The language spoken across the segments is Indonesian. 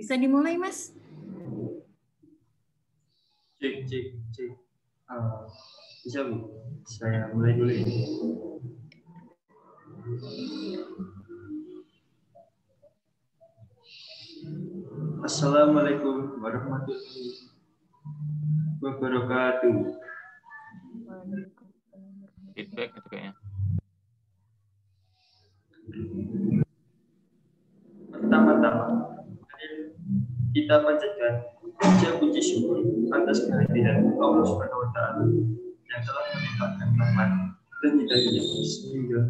Bisa dimulai, Mas? Cek. Bisa, Bu. Saya mulai dulu ya. Assalamualaikum warahmatullahi wabarakatuh. Feedback itu kayaknya. Pertama-tama, kita panjatkan puji syukur atas kehadiran Allah Subhanahu wa Ta'ala yang telah melimpahkan rahmat dan hidayah sehingga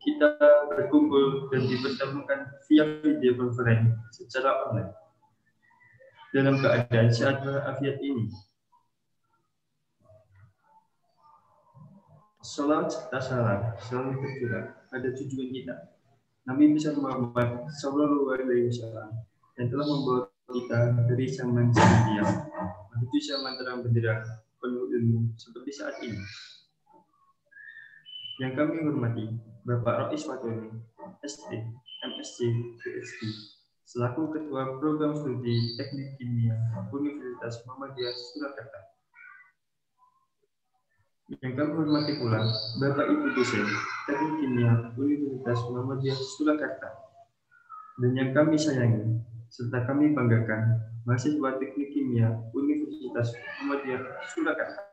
kita berkumpul dan dipertemukan via video conference secara online dalam keadaan sehat walafiat ini. Salam serta salam selalu tercurah pada tujuan kita, Nabi besar Muhammad Sallallahu Alaihi Wasallam, yang telah membawa kita dari zaman diam menuju zaman terang benderang penuh ilmu seperti saat ini. Yang kami hormati Bapak Rois Fatoni, SD, MSc, PhD, selaku Ketua Program Studi Teknik Kimia Universitas Muhammadiyah Surakarta. Yang kami hormati pula Bapak Ibu dosen Teknik Kimia Universitas Muhammadiyah Surakarta. Dan yang kami sayangi serta kami banggakan mahasiswa Teknik Kimia Universitas Muhammadiyah Surakarta.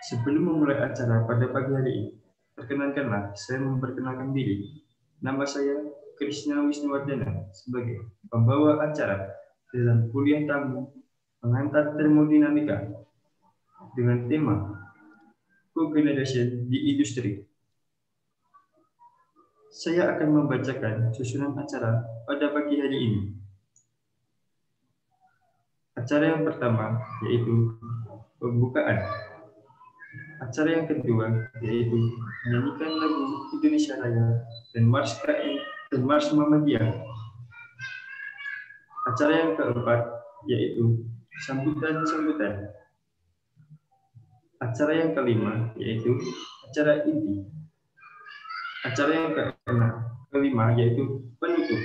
Sebelum memulai acara pada pagi hari ini, perkenankanlah saya memperkenalkan diri. Nama saya Krishna Wisnuwardana sebagai pembawa acara dalam kuliah tamu pengantar termodinamika dengan tema Co-Generation di Industri. Saya akan membacakan susunan acara pada pagi hari ini. Acara yang pertama yaitu pembukaan. Acara yang kedua yaitu menyanyikan lagu Indonesia Raya dan Mars KM dan Mars Muhammadiyah. Acara yang keempat yaitu sambutan-sambutan. Acara yang kelima yaitu acara inti. Acara yang kelima yaitu penutup.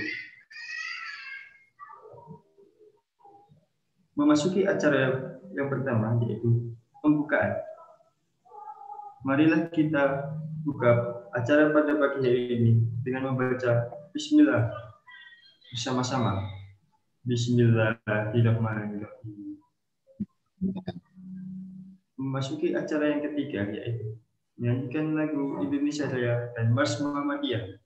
Memasuki acara yang pertama yaitu pembukaan. Marilah kita buka acara pada pagi hari ini dengan membaca Bismillah bersama-sama. Bismillahirrahmanirrahim. Memasuki acara yang ketiga yaitu menyanyikan lagu Indonesia Raya dan Mars Muhammadiyah.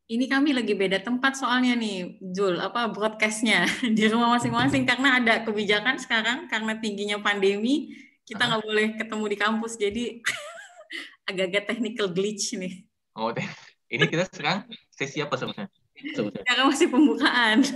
Ini kami lagi beda tempat soalnya nih, Jul, broadcastnya di rumah masing-masing karena ada kebijakan sekarang karena tingginya pandemi kita nggak boleh ketemu di kampus, jadi agak-agak technical glitch nih. Oh, ini kita sekarang sesi apa sebenarnya? Karena masih pembukaan.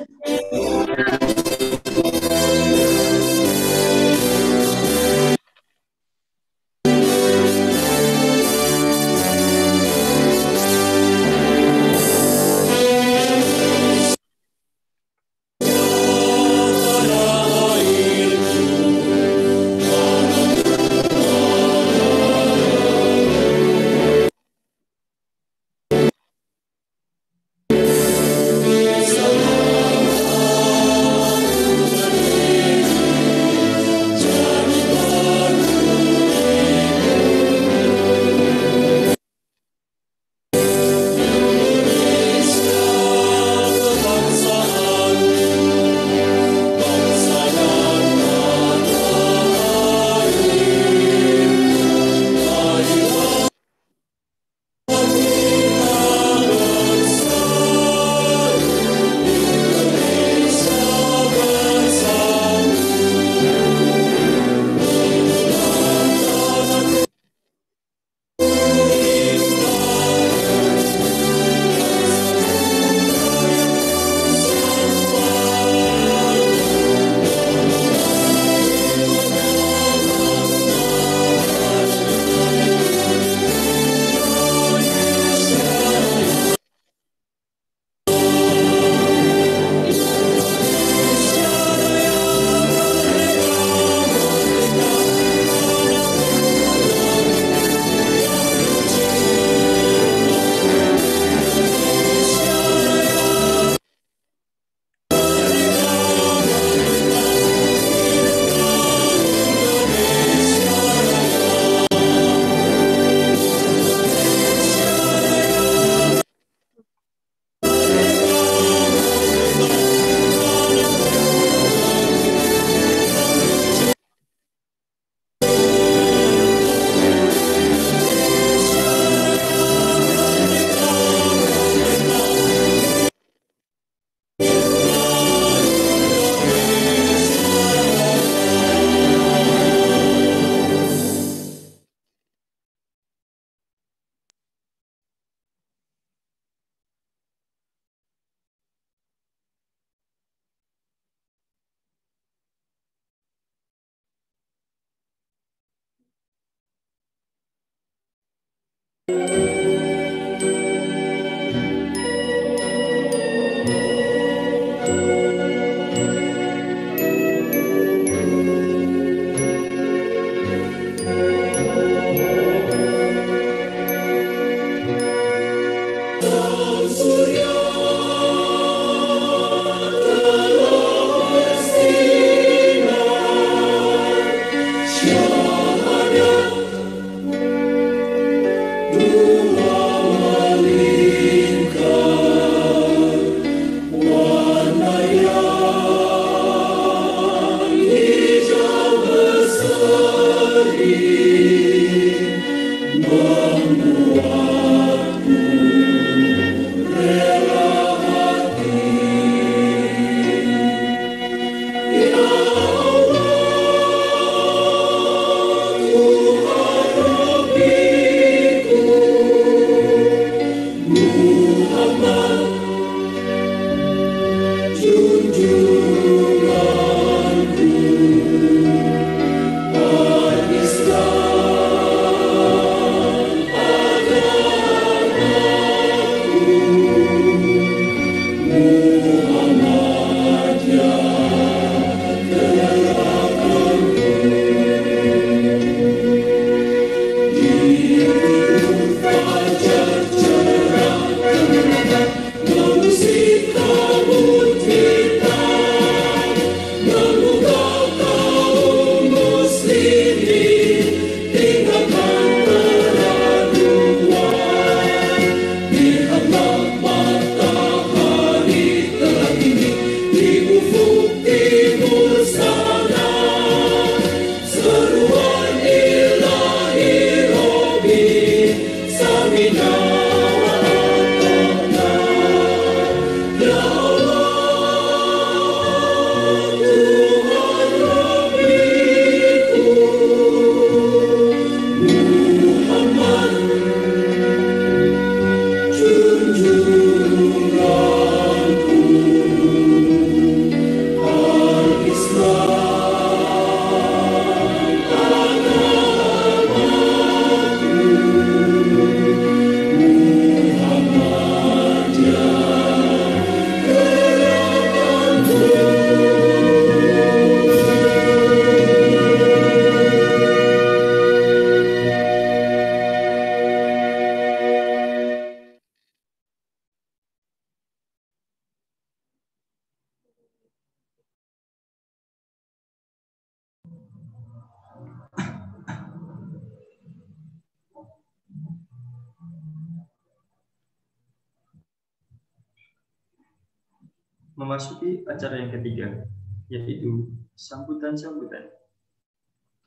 memasuki acara yang ketiga, yaitu sambutan-sambutan.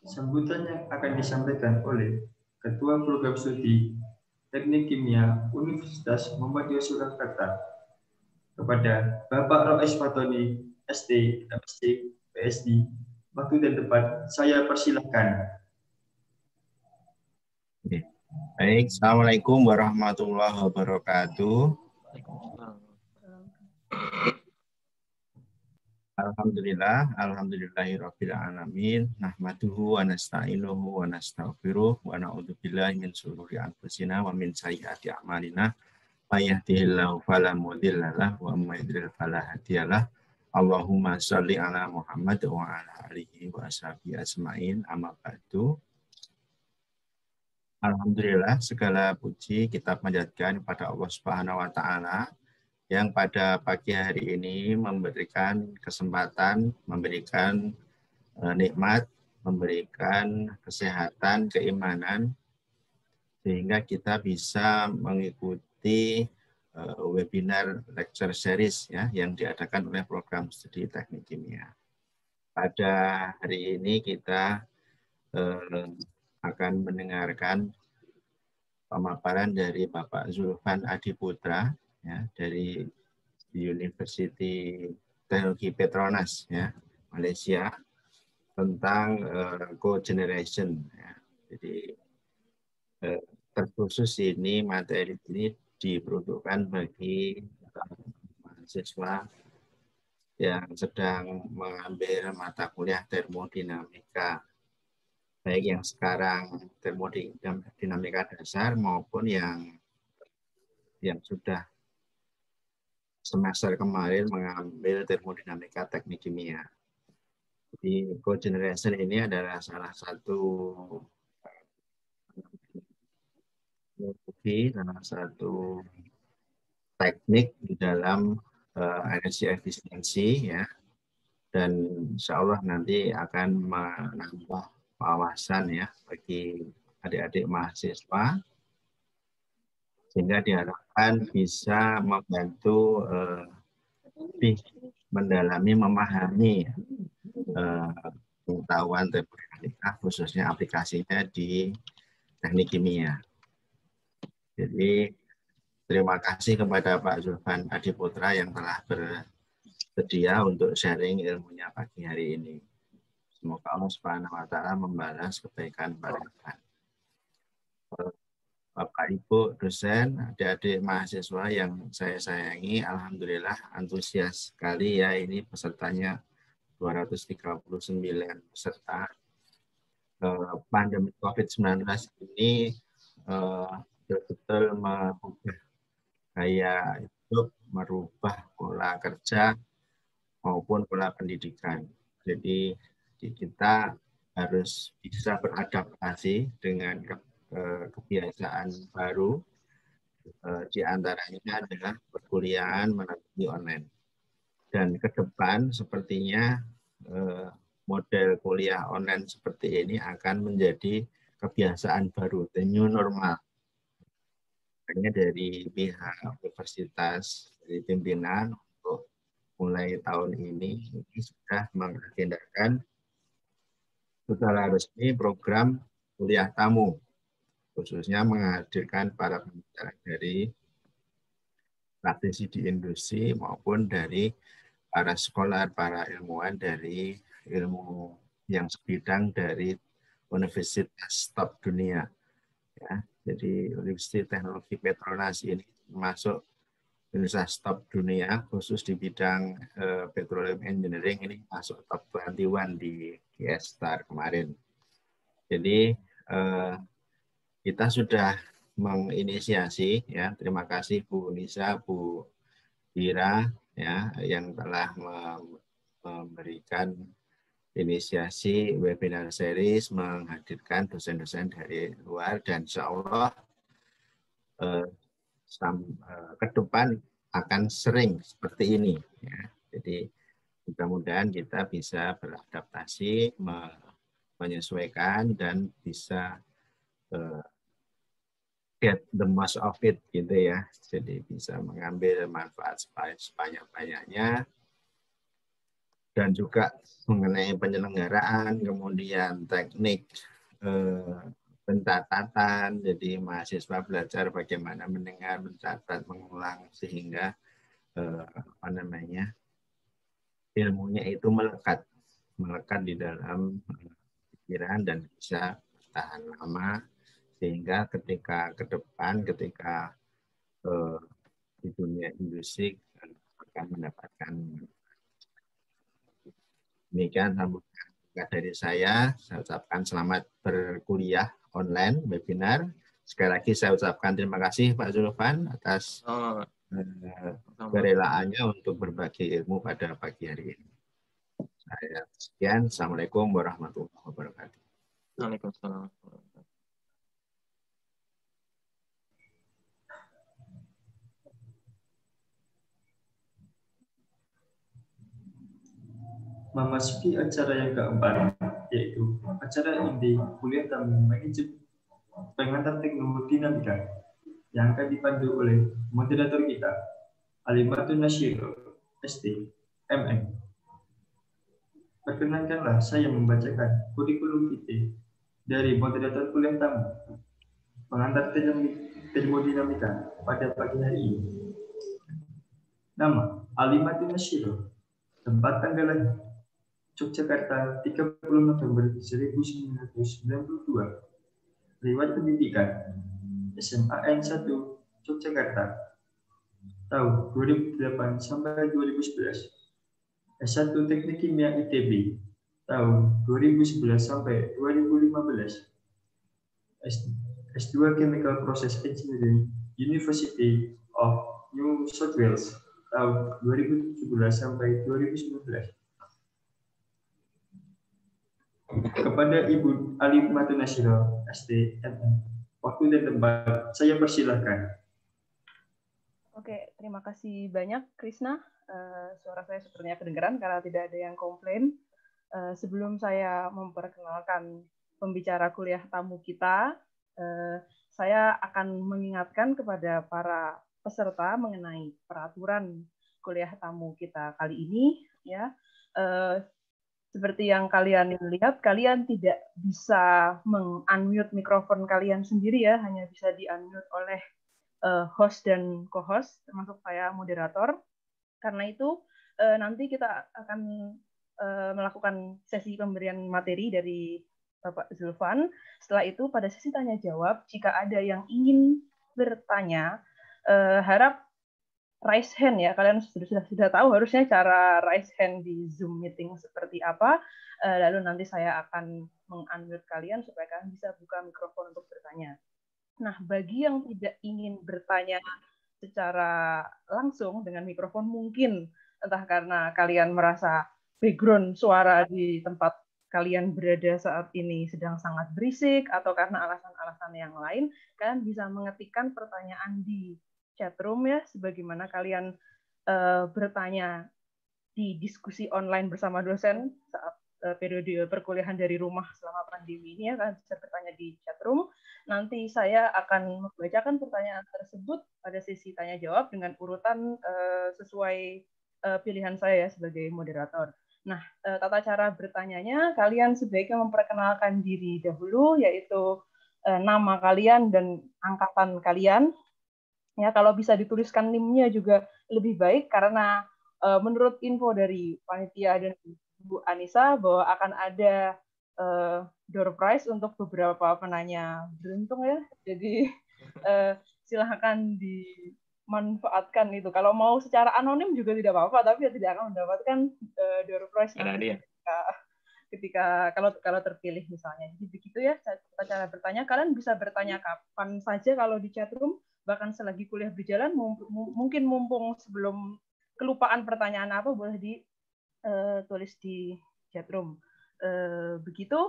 Sambutan yang akan disampaikan oleh Ketua Program Studi Teknik Kimia Universitas Muhammadiyah Surakarta kepada Bapak Rois Fatoni, ST, MSc, PSD. Waktu dan tempat saya persilahkan. Baik, Assalamualaikum warahmatullahi wabarakatuh. Alhamdulillahirabbil alamin. Nahmaduhu wa nasta'inuhu wa nastaghfiruh wa na'udzubillahi min syururi anfusina wa min sayyiati a'malina. May yahdihillahu fala mudilla lahu wa may yudlil fala hadiyalah. Allahumma shalli ala Muhammad wa ala alihi wa ashabihi ajmain. Amma ba'du. Alhamdulillah, segala puji kita panjatkan kepada Allah Subhanahu wa taala yang pada pagi hari ini memberikan kesempatan, memberikan nikmat, memberikan kesehatan, keimanan, sehingga kita bisa mengikuti webinar lecture series ya yang diadakan oleh program studi teknik kimia. Pada hari ini kita akan mendengarkan pemaparan dari Bapak Zulfan Adiputra ya, dari University Teknologi Petronas ya, Malaysia tentang cogeneration ya. Jadi terkhusus ini materi ini diperuntukkan bagi mahasiswa yang sedang mengambil mata kuliah termodinamika, baik yang sekarang termodinamika dasar maupun yang sudah semester kemarin mengambil termodinamika teknik kimia. Jadi cogeneration ini adalah salah satu teknik di dalam energi efisiensi ya, dan insya Allah nanti akan menambah wawasan ya bagi adik-adik mahasiswa, sehingga diharapkan bisa membantu lebih mendalami, memahami pengetahuan termodinamika, khususnya aplikasinya di teknik kimia. Jadi terima kasih kepada Pak Zulfan Adiputra yang telah bersedia untuk sharing ilmunya pagi hari ini. Semoga Allah Subhanahu wa taala membalas kebaikan barakah. Bapak Ibu dosen, adik-adik mahasiswa yang saya sayangi, alhamdulillah antusias sekali ya, ini pesertanya 239 peserta. Pandemi COVID-19 ini betul-betul merubah gaya hidup, merubah pola kerja maupun pola pendidikan. Jadi kita harus bisa beradaptasi dengan kebiasaan baru, di antaranya adalah perkuliahan melalui online. Dan ke depan sepertinya model kuliah online seperti ini akan menjadi kebiasaan baru, the new normal. Hanya dari pihak universitas, dari pimpinan untuk mulai tahun ini sudah mengagendakan secara resmi program kuliah tamu, khususnya menghadirkan para pembicara dari praktisi di industri maupun dari para scholar, para ilmuwan dari ilmu yang sebidang dari universitas top dunia. Ya, jadi Universitas Teknologi Petronas ini masuk universitas top dunia, khusus di bidang petroleum engineering ini masuk top 21 di GS-Star kemarin. Jadi kita sudah menginisiasi ya, terima kasih Bu Nisa, Bu Ira ya yang telah memberikan inisiasi webinar series, menghadirkan dosen-dosen dari luar, dan insya Allah ke depan akan sering seperti ini ya. Jadi mudah-mudahan kita bisa beradaptasi, menyesuaikan dan bisa get the most of it gitu ya. Jadi bisa mengambil manfaat sebanyak-banyaknya dan juga mengenai penyelenggaraan, kemudian teknik pencatatan. Jadi mahasiswa belajar bagaimana mendengar, mencatat, mengulang sehingga ilmunya itu melekat di dalam pikiran dan bisa bertahan lama, sehingga ketika ke depan, ketika di dunia industri akan mendapatkan. Demikian sambutan dari saya ucapkan selamat berkuliah online webinar. Sekali lagi saya ucapkan terima kasih Pak Zulfan atas kerelaannya untuk berbagi ilmu pada pagi hari ini. Saya sekian. Assalamualaikum warahmatullahi wabarakatuh. Waalaikumsalam. Memasuki acara yang keempat, yaitu acara inti kuliah tamu manajemen pengantar teknologi dinamika yang akan dipandu oleh moderator kita, Alimatun Nasyiro, ST, MM. Perkenankanlah saya membacakan kurikulum vitae dari moderator kuliah tamu pengantar termodinamika pada pagi hari ini. Nama, Alimatun Nasyiro. Tempat tanggal lahir, Yogyakarta, 30 November 1992. Riwayat pendidikan, SMA N1, Yogyakarta, tahun 2008 sampai 2011. S1 Teknik Kimia ITB, tahun 2011 sampai 2015. S2 Chemical Process Engineering, University of New South Wales, tahun 2017 sampai 2019. Kepada Ibu Alimatun Nasyiro, STMM, waktu dan tempat saya persilahkan. Oke, terima kasih banyak Krisna. Suara saya sepertinya kedengaran karena tidak ada yang komplain. Sebelum saya memperkenalkan pembicara kuliah tamu kita, saya akan mengingatkan kepada para peserta mengenai peraturan kuliah tamu kita kali ini. Ya, seperti yang kalian lihat, kalian tidak bisa meng-unmute mikrofon kalian sendiri ya, hanya bisa di-unmute oleh host dan co-host, termasuk saya moderator. Karena itu nanti kita akan melakukan sesi pemberian materi dari Bapak Zulfan. Setelah itu pada sesi tanya jawab, jika ada yang ingin bertanya, harap raise hand ya. Kalian sudah tahu harusnya cara raise hand di Zoom meeting seperti apa. Lalu nanti saya akan meng-unmute kalian supaya kalian bisa buka mikrofon untuk bertanya. Nah, bagi yang tidak ingin bertanya secara langsung dengan mikrofon, mungkin entah karena kalian merasa background suara di tempat kalian berada saat ini sedang sangat berisik, atau karena alasan-alasan yang lain, kalian bisa mengetikkan pertanyaan di chatroom ya, sebagaimana kalian bertanya di diskusi online bersama dosen saat periode perkuliahan dari rumah selama pandemi ini ya, kalian bisa bertanya di chatroom. Nanti saya akan membacakan pertanyaan tersebut pada sesi tanya jawab dengan urutan sesuai pilihan saya ya sebagai moderator. Nah, tata cara bertanyanya, kalian sebaiknya memperkenalkan diri dahulu, yaitu nama kalian dan angkatan kalian. Ya, kalau bisa dituliskan NIM-nya juga lebih baik, karena menurut info dari panitia dan Bu Anissa bahwa akan ada door prize untuk beberapa penanya beruntung ya. Jadi silahkan dimanfaatkan itu. Kalau mau secara anonim juga tidak apa-apa, tapi tidak akan mendapatkan door prize ketika kalau terpilih misalnya. Jadi begitu ya cara bertanya. Kalian bisa bertanya kapan saja kalau di chatroom, bahkan selagi kuliah berjalan, mungkin mumpung sebelum kelupaan pertanyaan apa boleh ditulis di chatroom. Begitu.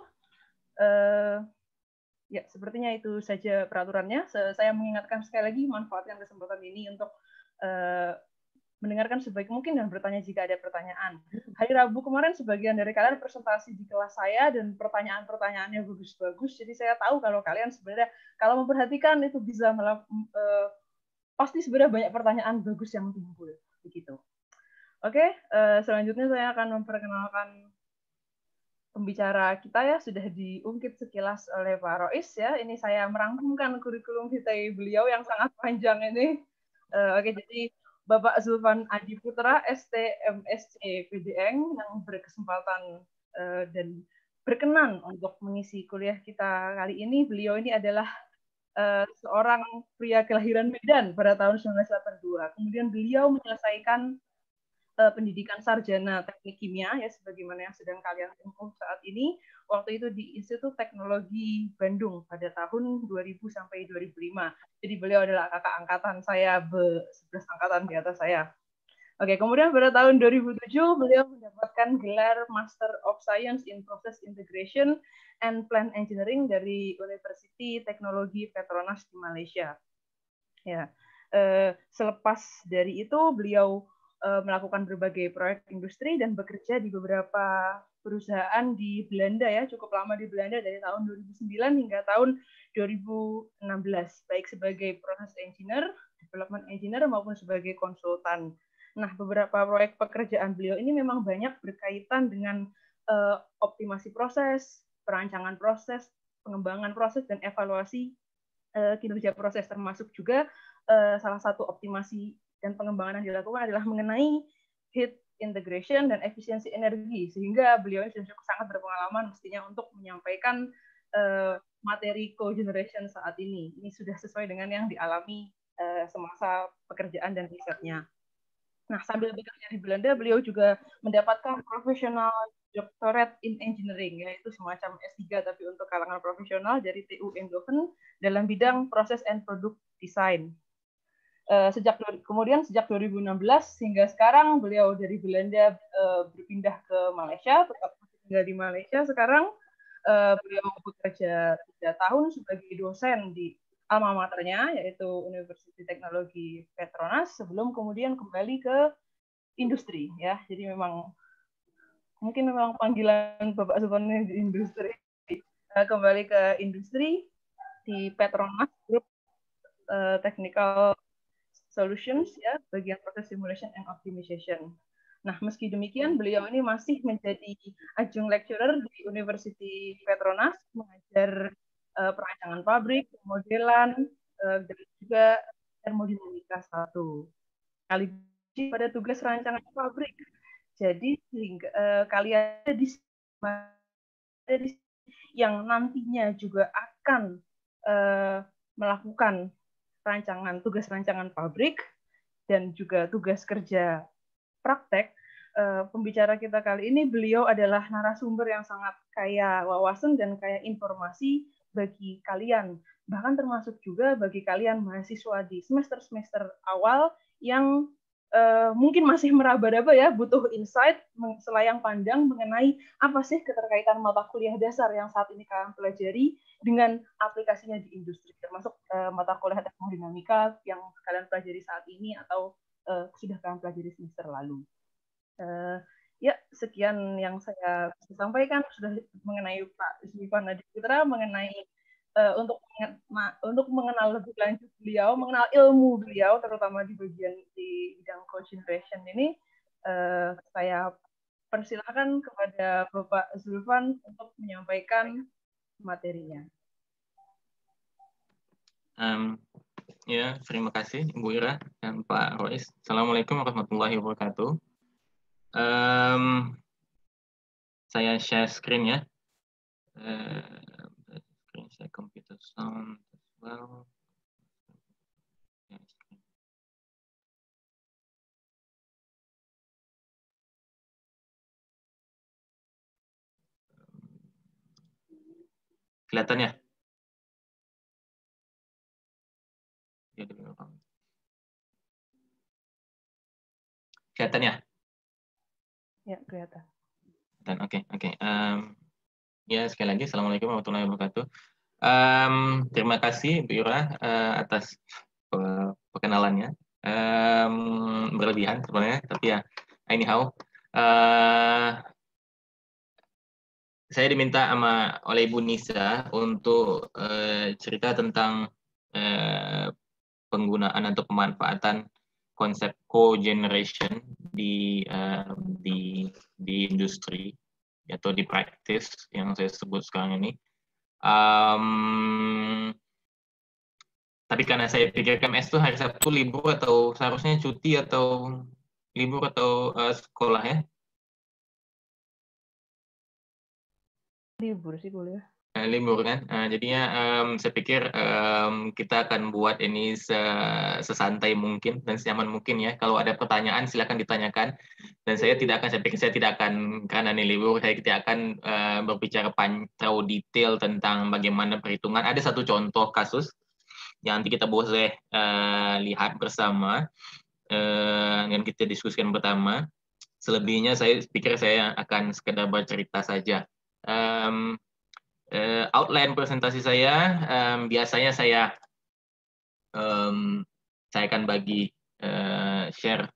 Ya, sepertinya itu saja peraturannya. Saya mengingatkan sekali lagi, manfaatkan kesempatan ini untuk mendengarkan sebaik mungkin dan bertanya jika ada pertanyaan. Hari Rabu kemarin sebagian dari kalian presentasi di kelas saya dan pertanyaan-pertanyaannya bagus-bagus. Jadi saya tahu kalau kalian sebenarnya kalau memperhatikan itu bisa pasti sebenarnya banyak pertanyaan bagus yang timbul begitu. Oke, selanjutnya saya akan memperkenalkan pembicara kita ya, sudah diungkit sekilas oleh Pak Rois ya. Ini saya merangkumkan kurikulum vitae beliau yang sangat panjang ini. Oke, jadi Bapak Zulfan Adi Putra, ST MSc PDN yang berkesempatan dan berkenan untuk mengisi kuliah kita kali ini. Beliau ini adalah seorang pria kelahiran Medan pada tahun 1982. Kemudian beliau menyelesaikan pendidikan sarjana teknik kimia ya sebagaimana yang sedang kalian tempuh saat ini waktu itu di Institut Teknologi Bandung pada tahun 2000 sampai 2005. Jadi beliau adalah kakak angkatan saya, 11 angkatan di atas saya. Oke, kemudian pada tahun 2007 beliau mendapatkan gelar Master of Science in Process Integration and Plant Engineering dari University Teknologi Petronas di Malaysia. Ya, selepas dari itu beliau melakukan berbagai proyek industri dan bekerja di beberapa perusahaan di Belanda ya, cukup lama di Belanda dari tahun 2009 hingga tahun 2016, baik sebagai process engineer, development engineer maupun sebagai konsultan. Nah, beberapa proyek pekerjaan beliau ini memang banyak berkaitan dengan optimasi proses, perancangan proses, pengembangan proses dan evaluasi kinerja proses, termasuk juga salah satu optimasi dan pengembangan yang dilakukan adalah mengenai heat integration dan efisiensi energi, sehingga beliau ini sudah sangat berpengalaman mestinya untuk menyampaikan materi cogeneration saat ini. Ini sudah sesuai dengan yang dialami semasa pekerjaan dan risetnya. Nah, sambil bekerja di Belanda, beliau juga mendapatkan profesional doctorate in engineering, yaitu semacam S3 tapi untuk kalangan profesional dari TU Eindhoven dalam bidang proses and product design. Kemudian sejak 2016 hingga sekarang beliau dari Belanda berpindah ke Malaysia, tetap tinggal di Malaysia sekarang. Beliau bekerja 3 tahun sebagai dosen di alma maternya, yaitu University Teknologi Petronas, sebelum kemudian kembali ke industri ya. Jadi mungkin memang panggilan Bapak Zulfan di industri. Kembali ke industri di Petronas Group Technical Solutions ya, bagian proses simulation and optimization. Nah, meski demikian beliau ini masih menjadi adjunct lecturer di University Petronas, mengajar perancangan pabrik, modelan, dan juga termodinamika 1. Kali pada tugas rancangan pabrik. Jadi kalian ada di yang nantinya juga akan melakukan tugas rancangan pabrik dan juga tugas kerja praktek. Pembicara kita kali ini beliau adalah narasumber yang sangat kaya wawasan dan kaya informasi bagi kalian, bahkan termasuk juga bagi kalian mahasiswa di semester-semester awal yang mungkin masih meraba-raba ya, butuh insight, selayang pandang mengenai apa sih keterkaitan mata kuliah dasar yang saat ini kalian pelajari dengan aplikasinya di industri, termasuk mata kuliah termodinamika yang kalian pelajari saat ini atau sudah kalian pelajari semester lalu. Ya, sekian yang saya sampaikan sudah mengenai Pak Zulfan Adi Putra, mengenai untuk mengenal lebih lanjut beliau, mengenal ilmu beliau, terutama di bidang cogeneration ini, saya persilakan kepada Bapak Zulfan untuk menyampaikan materinya. Ya, terima kasih Ibu Ira dan Pak Rois. Assalamualaikum warahmatullahi wabarakatuh. Saya share screen ya. Screen saya computer sound as well. Kelihatan ya? Kelihatan ya? Ya, kelihatan. Oke. Ya, sekali lagi, Assalamualaikum warahmatullahi wabarakatuh. Terima kasih, Bu Ira, atas perkenalannya. Berlebihan sebenarnya, tapi ya, anyhow. Saya diminta oleh Ibu Nisa untuk cerita tentang penggunaan atau pemanfaatan konsep cogeneration di industri atau di praktis yang saya sebut sekarang ini. Tapi karena saya pikir KMS itu hari Sabtu libur atau seharusnya cuti atau libur atau sekolah ya? Libur sih kuliah. Libur kan, jadinya saya pikir kita akan buat ini sesantai mungkin dan senyaman mungkin ya. Kalau ada pertanyaan silakan ditanyakan. Dan saya pikir saya tidak akan karena ini libur, saya tidak akan berbicara terlalu detail tentang bagaimana perhitungan. Ada satu contoh kasus yang nanti kita boleh lihat bersama dan kita diskusikan pertama. Selebihnya saya pikir saya akan sekedar bercerita saja. Outline presentasi saya biasanya saya akan bagi share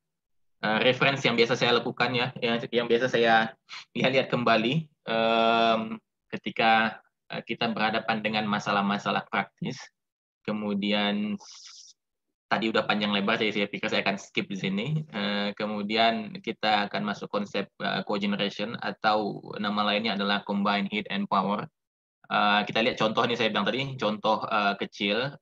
referensi yang biasa saya lakukan ya, yang biasa saya lihat kembali ketika kita berhadapan dengan masalah-masalah praktis. Kemudian tadi udah panjang lebar, jadi saya pikir saya akan skip di sini. Kemudian kita akan masuk konsep cogeneration atau nama lainnya adalah combined heat and power. Kita lihat contoh nih, saya bilang tadi contoh kecil,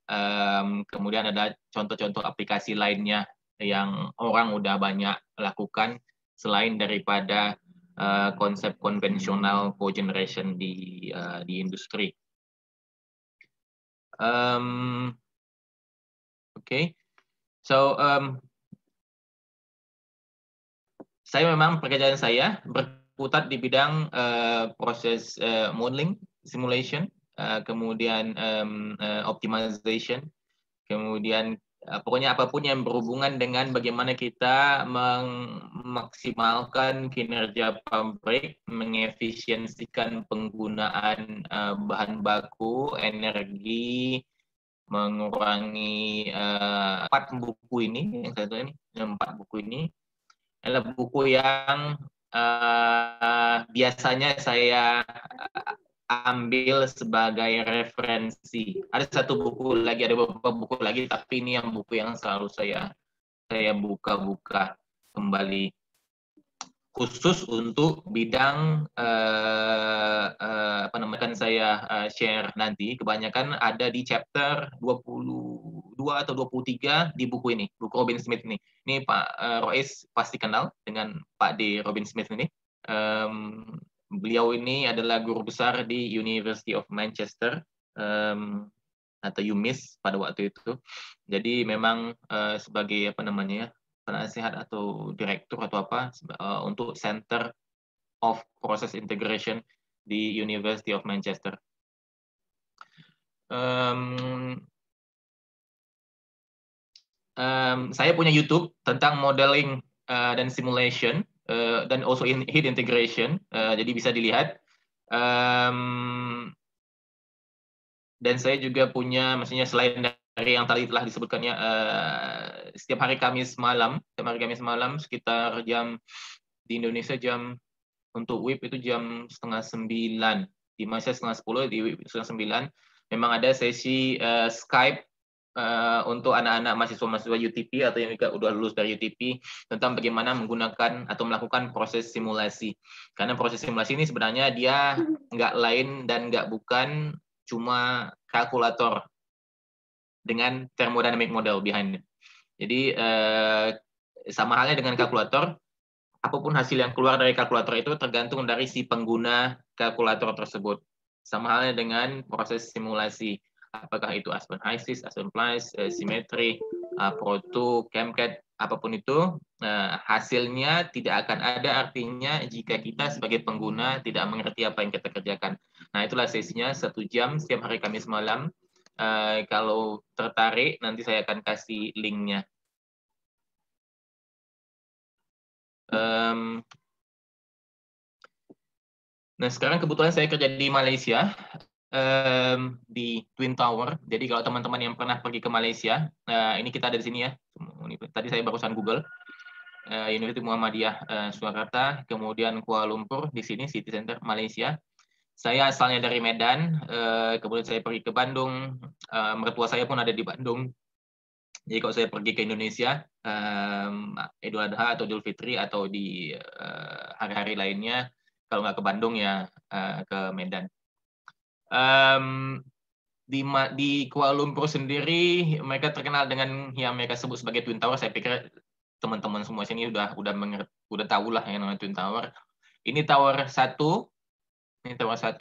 kemudian ada contoh-contoh aplikasi lainnya yang orang udah banyak lakukan selain daripada konsep konvensional cogeneration di industri. Okay. So saya memang pekerjaan saya berkutat di bidang proses modeling, simulation, kemudian optimization, kemudian pokoknya apapun yang berhubungan dengan bagaimana kita memaksimalkan kinerja pabrik, mengefisiensikan penggunaan bahan baku, energi, mengurangi 4 buku ini, yang saya tahu ini, 4 buku ini adalah buku yang biasanya saya ambil sebagai referensi. Ada satu buku lagi, ada beberapa buku lagi, tapi ini yang buku yang selalu saya buka-buka kembali khusus untuk bidang apa namanya saya share nanti. Kebanyakan ada di chapter 22 atau 23 di buku ini, buku Robin Smith ini. Ini Pak Rois pasti kenal dengan Pak D. Robin Smith ini. Beliau ini adalah guru besar di University of Manchester atau UMIS pada waktu itu. Jadi memang sebagai apa namanya penasihat atau direktur atau apa untuk Center of Process Integration di University of Manchester. Saya punya YouTube tentang modeling dan simulation. Dan also in heat integration, jadi bisa dilihat. Dan saya juga punya, maksudnya selain dari yang tadi telah disebutkannya, setiap hari Kamis malam sekitar jam di Indonesia jam untuk WIP itu jam 8:30, di Malaysia 8:30, di WIP 8:30. Memang ada sesi Skype untuk anak-anak mahasiswa UTP atau yang juga udah lulus dari UTP tentang bagaimana menggunakan atau melakukan proses simulasi. Karena proses simulasi ini sebenarnya dia nggak lain dan nggak bukan cuma kalkulator dengan thermodynamic model behind it. Jadi sama halnya dengan kalkulator, apapun hasil yang keluar dari kalkulator itu tergantung dari si pengguna kalkulator tersebut. Sama halnya dengan proses simulasi. Apakah itu Aspen HYSYS, Aspen Plies, simetri, Pro2, ChemCAD, apapun itu, hasilnya tidak akan ada artinya jika kita sebagai pengguna tidak mengerti apa yang kita kerjakan. Nah, itulah sesinya 1 jam setiap hari Kamis malam. Kalau tertarik, nanti saya akan kasih linknya. Nah, sekarang kebetulan saya kerja di Malaysia. Di Twin Tower. Jadi kalau teman-teman yang pernah pergi ke Malaysia, ini kita ada di sini ya. Tadi saya barusan Google. University Muhammadiyah Surakarta, kemudian Kuala Lumpur di sini City Center Malaysia. Saya asalnya dari Medan, kemudian saya pergi ke Bandung. Mertua saya pun ada di Bandung. Jadi kalau saya pergi ke Indonesia, Idul Adha atau Idul Fitri atau di hari-hari lainnya, kalau nggak ke Bandung ya ke Medan. Di Kuala Lumpur sendiri mereka terkenal dengan yang mereka sebut sebagai Twin Tower. Saya pikir teman-teman semua sini udah tahu lah yang namanya Twin Tower. Ini Tower 1, ini Tower 1,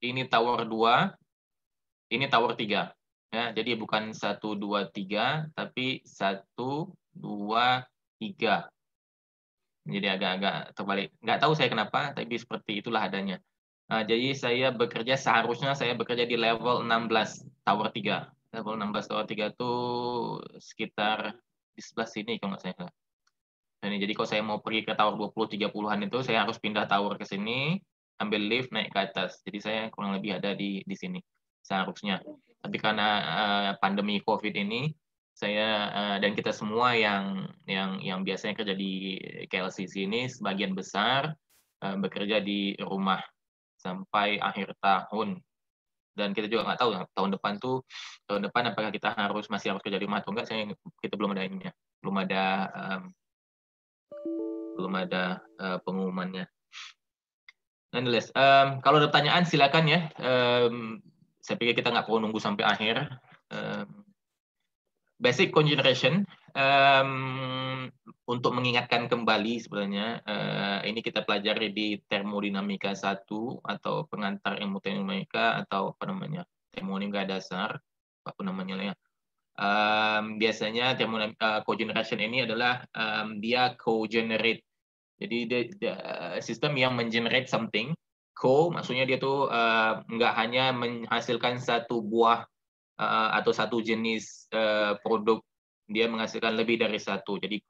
ini Tower 2, ini Tower 3. Ya, jadi bukan 1, 2, 3, tapi 1, 2, 3. Jadi agak-agak terbalik. Nggak tahu saya kenapa, tapi seperti itulah adanya. Jadi seharusnya saya bekerja di level 16 Tower 3. Level 16 Tower 3 itu sekitar di sebelah sini kalau nggak salah. Jadi kalau saya mau pergi ke Tower 20-30-an itu, saya harus pindah tower ke sini, ambil lift, naik ke atas. Jadi saya kurang lebih ada di sini seharusnya. Tapi karena pandemi COVID ini, saya dan kita semua yang biasanya kerja di KLCC ini, sebagian besar bekerja di rumah sampai akhir tahun. Dan kita juga nggak tahu tahun depan apakah kita masih harus kerja di rumah atau enggak. Kita belum ada ininya, belum ada pengumumannya. Nonetheless, kalau ada pertanyaan silakan ya. Saya pikir kita nggak perlu nunggu sampai akhir. Basic cogeneration, untuk mengingatkan kembali sebenarnya, ini kita pelajari di termodinamika 1 atau pengantar ilmu termodinamika atau termodinamika dasar, apa namanya ya. Biasanya cogeneration ini adalah dia cogenerate. Jadi sistem yang mengenerate something. Maksudnya dia tuh nggak hanya menghasilkan satu buah atau satu jenis produk, dia menghasilkan lebih dari satu. Jadi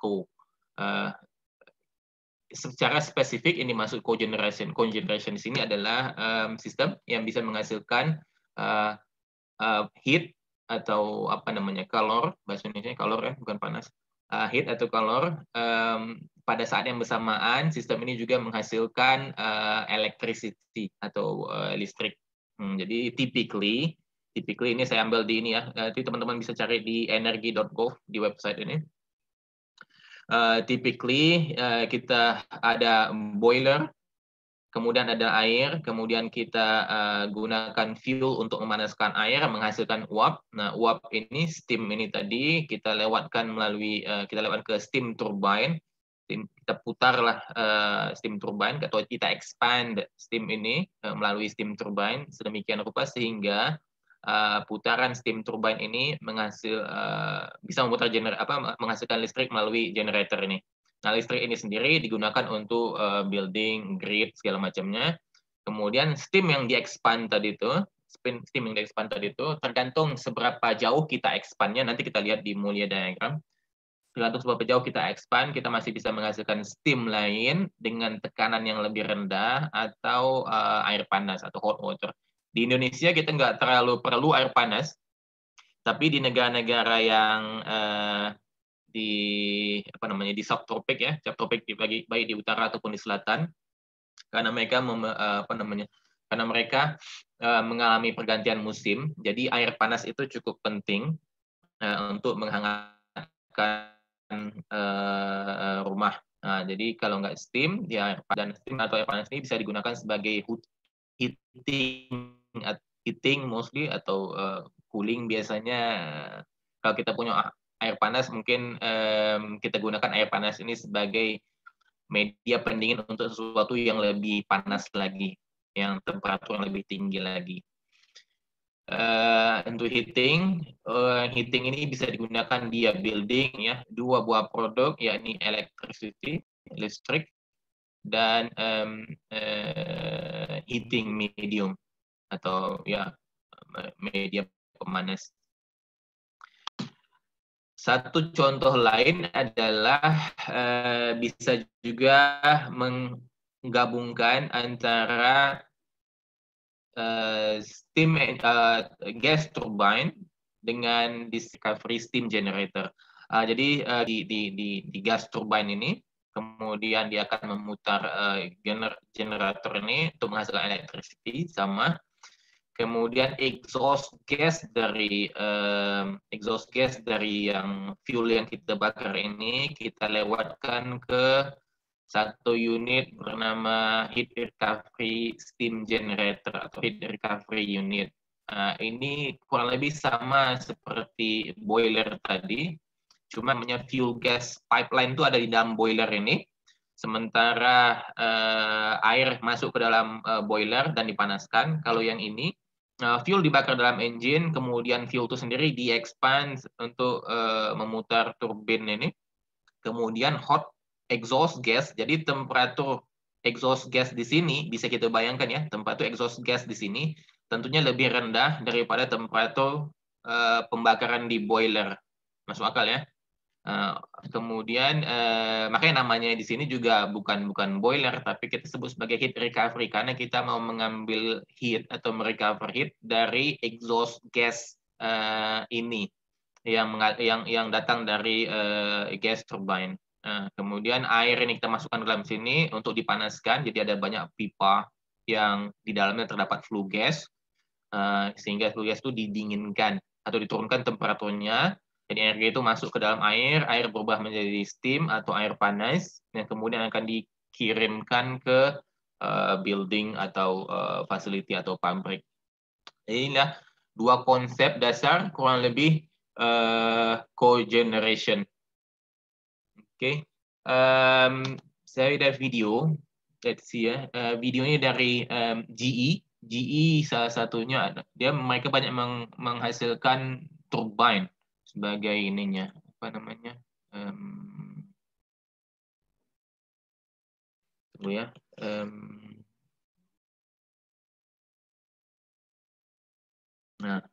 secara spesifik ini masuk cogeneration. Cogeneration di sini adalah sistem yang bisa menghasilkan heat atau calor, bahasa Indonesia calor kan, bukan panas. Heat atau calor, pada saat yang bersamaan sistem ini juga menghasilkan electricity atau listrik. Jadi typically ini saya ambil di ini ya. Nanti teman-teman bisa cari di energy.gov di website ini. Typically kita ada boiler, kemudian ada air, kemudian kita gunakan fuel untuk memanaskan air, menghasilkan uap. Nah, uap ini, steam ini tadi kita lewatkan ke steam turbine. Kita putarlah steam turbine atau kita expand steam ini melalui steam turbine sedemikian rupa sehingga putaran steam turbine ini bisa menghasilkan listrik melalui generator ini. Nah, listrik ini sendiri digunakan untuk building, grid, segala macamnya. Kemudian steam yang di-expand tadi itu, tergantung seberapa jauh kita expand-nya. Nanti kita lihat di mulia diagram. Tergantung seberapa jauh kita expand, kita masih bisa menghasilkan steam lain dengan tekanan yang lebih rendah atau air panas atau hot water. Di Indonesia kita nggak terlalu perlu air panas, tapi di negara-negara yang di subtropik ya, subtropik baik di utara ataupun di selatan, karena mereka mengalami pergantian musim, jadi air panas itu cukup penting untuk menghangatkan rumah. Nah, jadi kalau nggak steam, ya steam atau air panas ini bisa digunakan sebagai heating mostly atau cooling biasanya. Kalau kita punya air panas, mungkin kita gunakan air panas ini sebagai media pendingin untuk sesuatu yang lebih panas lagi, yang temperatur yang lebih tinggi lagi. Untuk heating ini bisa digunakan di building ya, dua buah produk yakni electricity, listrik, dan heating medium atau ya media pemanas. Satu contoh lain adalah bisa juga menggabungkan antara steam gas turbine dengan discovery steam generator. Jadi di gas turbine ini kemudian dia akan memutar generator ini untuk menghasilkan electricity sama Kemudian exhaust gas dari yang fuel yang kita bakar ini kita lewatkan ke satu unit bernama heat recovery steam generator atau heat recovery unit. Ini kurang lebih sama seperti boiler tadi, cuma namanya fuel gas pipeline itu ada di dalam boiler ini. Sementara air masuk ke dalam boiler dan dipanaskan. Kalau yang ini fuel dibakar dalam engine, kemudian fuel itu sendiri di-expand untuk memutar turbin ini. Kemudian hot exhaust gas, jadi temperatur exhaust gas di sini bisa kita bayangkan ya, temperatur exhaust gas di sini tentunya lebih rendah daripada temperatur pembakaran di boiler. Masuk akal ya? Kemudian makanya namanya di sini juga bukan boiler, tapi kita sebut sebagai heat recovery karena kita mau mengambil heat atau merecover heat dari exhaust gas ini yang datang dari gas turbine. Kemudian air ini kita masukkan dalam sini untuk dipanaskan, jadi ada banyak pipa yang di dalamnya terdapat flue gas, sehingga flue gas itu didinginkan atau diturunkan temperaturnya. Jadi energi itu masuk ke dalam air berubah menjadi steam atau air panas, yang kemudian akan dikirimkan ke building atau facility atau pabrik. Inilah dua konsep dasar kurang lebih cogeneration. Oke, saya ada video, let's see ya, videonya dari GE salah satunya, mereka banyak menghasilkan turbine sebagai ininya, apa namanya, tunggu ya, nah,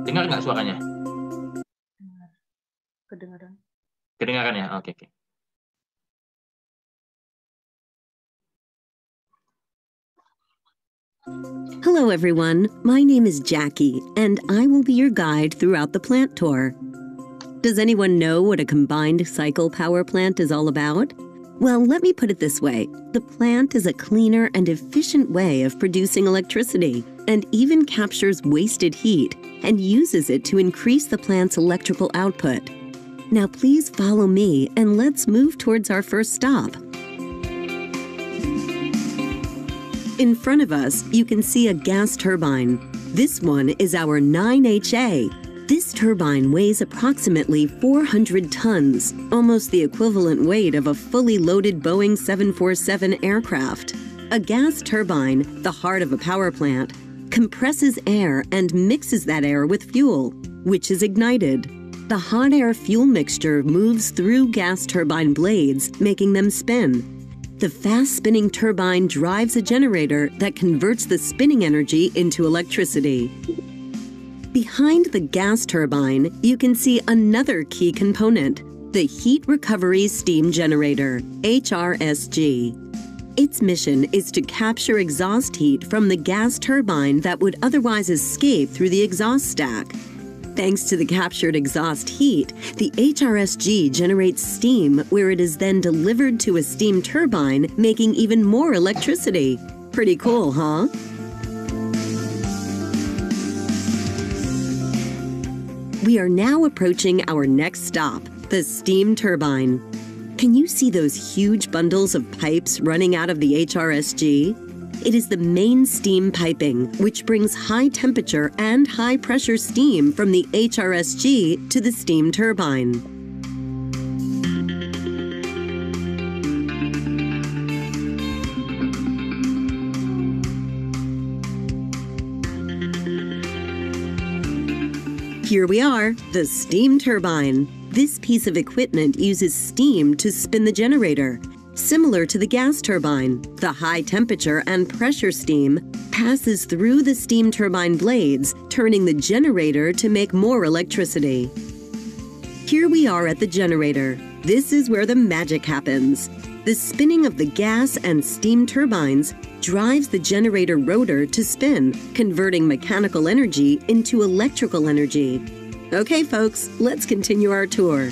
dengar nggak suaranya? Kedengaran. Kedengaran ya? Oke. Hello everyone, my name is Jackie, and I will be your guide throughout the plant tour. Does anyone know what a combined cycle power plant is all about? Well, let me put it this way. The plant is a cleaner and efficient way of producing electricity, and even captures wasted heat and uses it to increase the plant's electrical output. Now please follow me and let's move towards our first stop. In front of us, you can see a gas turbine. This one is our 9HA. This turbine weighs approximately 400 tons, almost the equivalent weight of a fully loaded Boeing 747 aircraft. A gas turbine, the heart of a power plant, compresses air and mixes that air with fuel, which is ignited. The hot air fuel mixture moves through gas turbine blades, making them spin. The fast-spinning turbine drives a generator that converts the spinning energy into electricity. Behind the gas turbine, you can see another key component, the Heat Recovery Steam Generator, HRSG. Its mission is to capture exhaust heat from the gas turbine that would otherwise escape through the exhaust stack. Thanks to the captured exhaust heat, the HRSG generates steam where it is then delivered to a steam turbine, making even more electricity. Pretty cool, huh? We are now approaching our next stop, the steam turbine. Can you see those huge bundles of pipes running out of the HRSG? It is the main steam piping, which brings high temperature and high pressure steam from the HRSG to the steam turbine. Here we are, the steam turbine. This piece of equipment uses steam to spin the generator. Similar to the gas turbine, the high temperature and pressure steam passes through the steam turbine blades, turning the generator to make more electricity. Here we are at the generator. This is where the magic happens. The spinning of the gas and steam turbines drives the generator rotor to spin, converting mechanical energy into electrical energy. Okay, folks, let's continue our tour.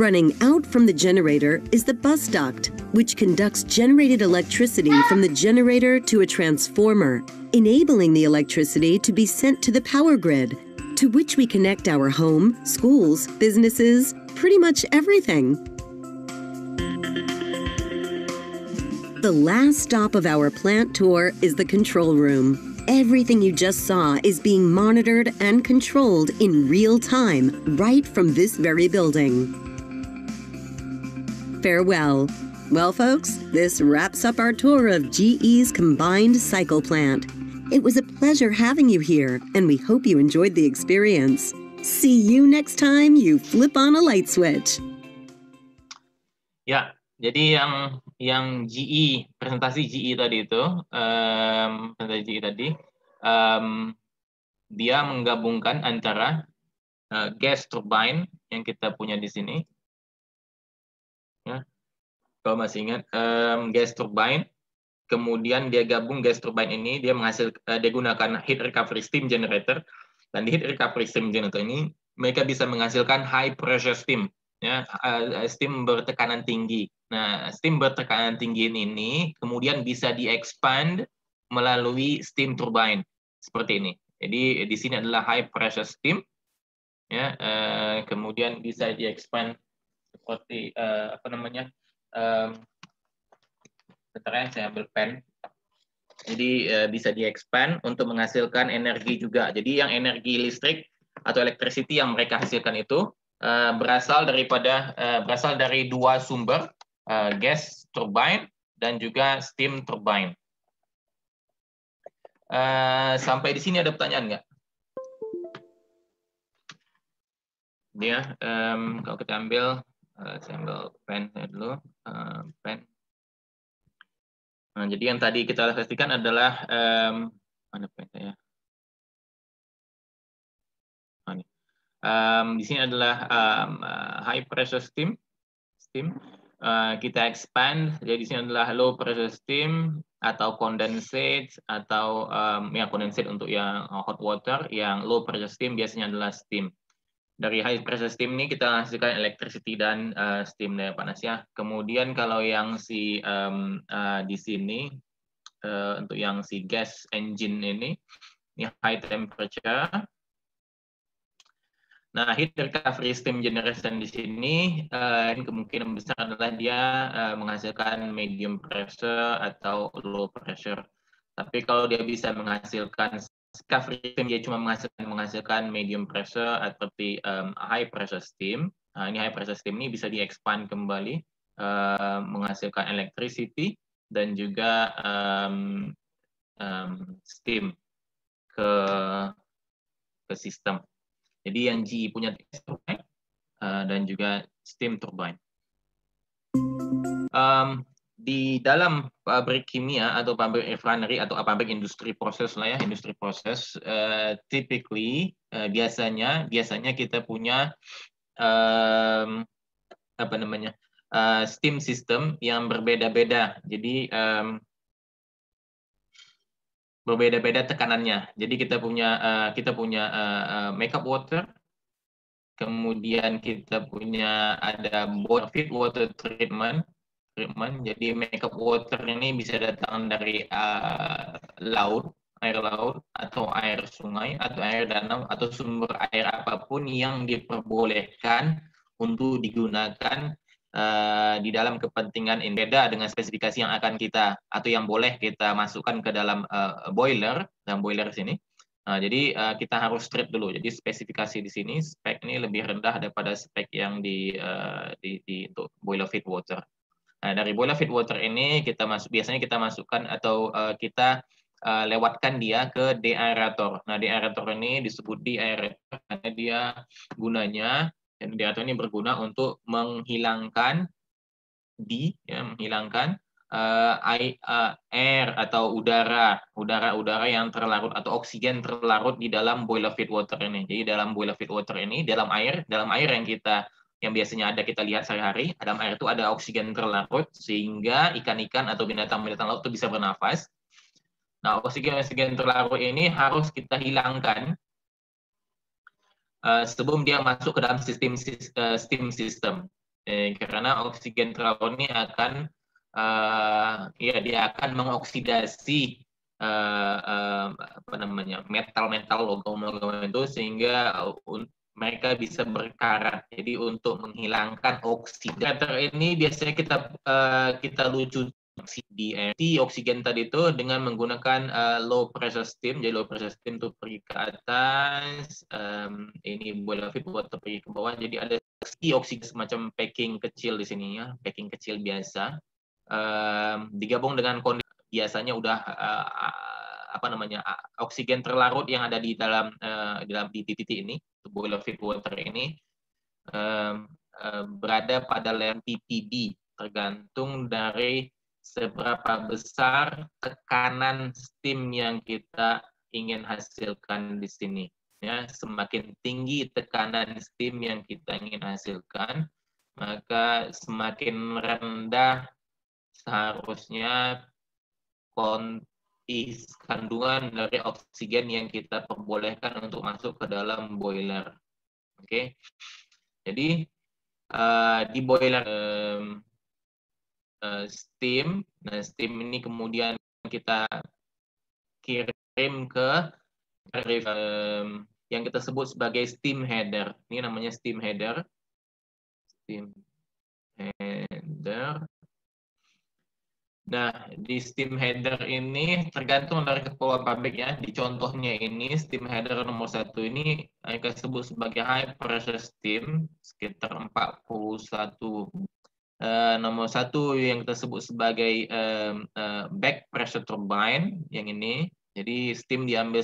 Running out from the generator is the bus duct, which conducts generated electricity from the generator to a transformer, enabling the electricity to be sent to the power grid, to which we connect our home, schools, businesses, pretty much everything. The last stop of our plant tour is the control room. Everything you just saw is being monitored and controlled in real time, right from this very building. Farewell. Well, folks, this wraps up our tour of GE's combined cycle plant. It was a pleasure having you here, and we hope you enjoyed the experience. See you next time you flip on a light switch. Ya, jadi yang GE, presentasi GE tadi itu, presentasi GE tadi, dia menggabungkan antara gas turbine yang kita punya di sini, ya, kalau masih ingat, gas turbine, kemudian dia gabung gas turbine ini, dia gunakan heat recovery steam generator, dan di heat recovery steam generator ini mereka bisa menghasilkan high pressure steam, ya, steam bertekanan tinggi. Nah, steam bertekanan tinggi ini kemudian bisa di-expand melalui steam turbine seperti ini. Jadi di sini adalah high pressure steam, ya, kemudian bisa di-expand seperti apa namanya? Bentar ya, saya ambil pen. Jadi bisa di-expand untuk menghasilkan energi juga. Jadi yang energi listrik atau electricity yang mereka hasilkan itu berasal dari dua sumber, gas turbine dan juga steam turbine. Sampai di sini ada pertanyaan nggak? Dia, kalau kita ambil, saya ambil pen dulu, pen. Nah, jadi yang tadi kita pastikan adalah mana pen saya? Di sini adalah high pressure steam. Kita expand, jadi di sini adalah low pressure steam atau condensate atau ya condensate untuk yang hot water, yang low pressure steam biasanya adalah steam. Dari high pressure steam ini kita hasilkan electricity dan steam daya panas ya. Kemudian kalau yang di sini untuk yang si gas engine ini high temperature. Nah, heat recovery steam generation di sini kemungkinan besar adalah dia menghasilkan medium pressure atau low pressure. Tapi kalau dia bisa menghasilkan recovery steam, dia cuma menghasilkan medium pressure atau high pressure steam. Nah, ini high pressure steam ini bisa di-expand kembali, menghasilkan electricity dan juga steam ke sistem. Jadi yang GE punya gas turbine dan juga steam turbine. Di dalam pabrik kimia atau pabrik refinery atau pabrik industri proses lah ya, industri proses, typically biasanya kita punya apa namanya steam system yang berbeda-beda. Jadi berbeda-beda tekanannya. Jadi kita punya makeup water, kemudian kita punya ada boil feed water treatment. Jadi makeup water ini bisa datang dari laut, air laut, atau air sungai, atau air danau, atau sumber air apapun yang diperbolehkan untuk digunakan di dalam kepentingan ini. Beda dengan spesifikasi yang akan kita atau yang boleh kita masukkan ke dalam boiler, dalam boiler sini. Jadi kita harus treat dulu. Jadi spesifikasi di sini spek ini lebih rendah daripada spek yang di untuk boiler feed water. Nah, dari boiler feed water ini biasanya kita masukkan atau kita lewatkan dia ke deaerator. Nah, deaerator ini disebut deaerator karena dia gunanya, dan deaerator ini berguna untuk menghilangkan air atau udara yang terlarut atau oksigen terlarut di dalam boiler feed water ini. Jadi dalam boiler feed water ini, dalam air yang biasanya kita lihat sehari-hari, dalam air itu ada oksigen terlarut sehingga ikan-ikan atau binatang-binatang laut itu bisa bernafas. Nah, oksigen terlarut ini harus kita hilangkan sebelum dia masuk ke dalam steam system. Karena oksigen terlarut ini akan dia akan mengoksidasi metal-metal logam-logam itu sehingga mereka bisa berkarat. Jadi untuk menghilangkan oksigen ini biasanya kita lucu di oksigen tadi itu dengan menggunakan low pressure steam. Jadi low pressure steam itu pergi ke atas, ini boiler feed water pergi ke bawah. Jadi ada oksigen semacam packing kecil di sini ya, packing kecil biasa. Digabung dengan kondisi biasanya udah oksigen terlarut yang ada di dalam di titik ini, boiler feed water ini berada pada level ppb, tergantung dari seberapa besar tekanan steam yang kita ingin hasilkan di sini. Ya, semakin tinggi tekanan steam yang kita ingin hasilkan, maka semakin rendah seharusnya kandungan dari oksigen yang kita perbolehkan untuk masuk ke dalam boiler. Oke. Jadi di boiler steam. Nah, steam ini kemudian kita kirim ke yang kita sebut sebagai steam header. Ini namanya steam header. Steam header. Nah, di steam header ini tergantung dari keperluan pabrik ya. Di contohnya ini, steam header nomor 1 ini kita sebut sebagai high pressure steam, sekitar 41. Nomor 1 yang kita sebut sebagai back pressure turbine, yang ini. Jadi steam diambil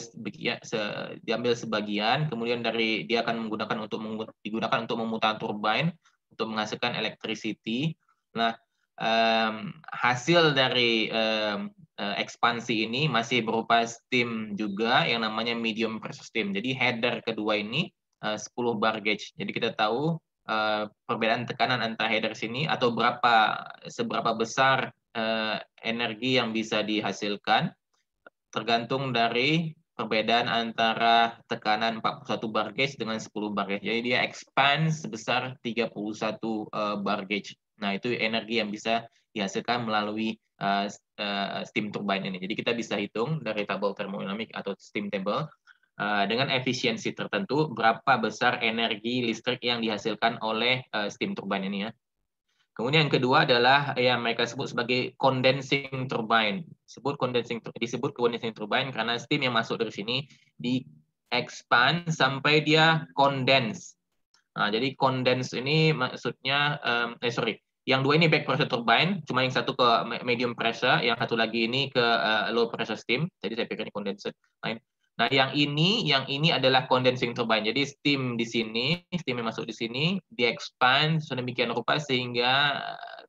sebagian, kemudian dia akan digunakan untuk memutar turbine untuk menghasilkan electricity. Nah, hasil dari ekspansi ini masih berupa steam juga yang namanya medium pressure steam. Jadi header kedua ini 10 bar gauge. Jadi kita tahu perbedaan tekanan antara header sini atau seberapa besar energi yang bisa dihasilkan tergantung dari perbedaan antara tekanan 41 bar gauge dengan 10 bar gauge. Jadi dia expand sebesar 31 bar gauge. Nah, itu energi yang bisa dihasilkan melalui steam turbine ini. Jadi kita bisa hitung dari tabel termodinamik atau steam table dengan efisiensi tertentu berapa besar energi listrik yang dihasilkan oleh steam turbine ini ya. Kemudian yang kedua adalah yang mereka sebut sebagai condensing turbine. Disebut condensing turbine karena steam yang masuk dari sini di-expand sampai dia condense. Nah, jadi condense ini maksudnya yang dua ini back pressure turbine, cuma yang satu ke medium pressure, yang satu lagi ini ke low pressure steam. Jadi saya pikir ini condenser. Nah, yang ini adalah condensing turbine. Jadi steam di sini, steam yang masuk di sini, di-expand sedemikian rupa sehingga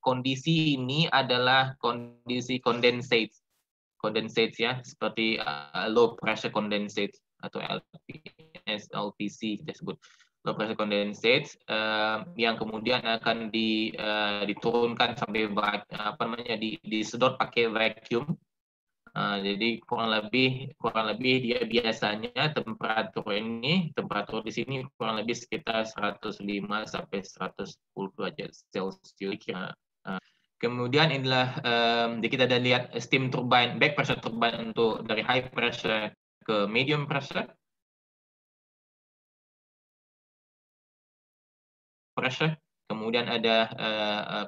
kondisi ini adalah kondisi condensate. Condensate ya, seperti low pressure condensate atau LPC kita sebut. Low pressure condensate yang kemudian akan diturunkan sampai disedot pakai vacuum. Jadi kurang lebih dia biasanya temperatur di sini kurang lebih sekitar 105 sampai 110 derajat Celcius. Kemudian inilah kita ada lihat steam turbine, back pressure turbine untuk dari high pressure ke medium pressure. Kemudian ada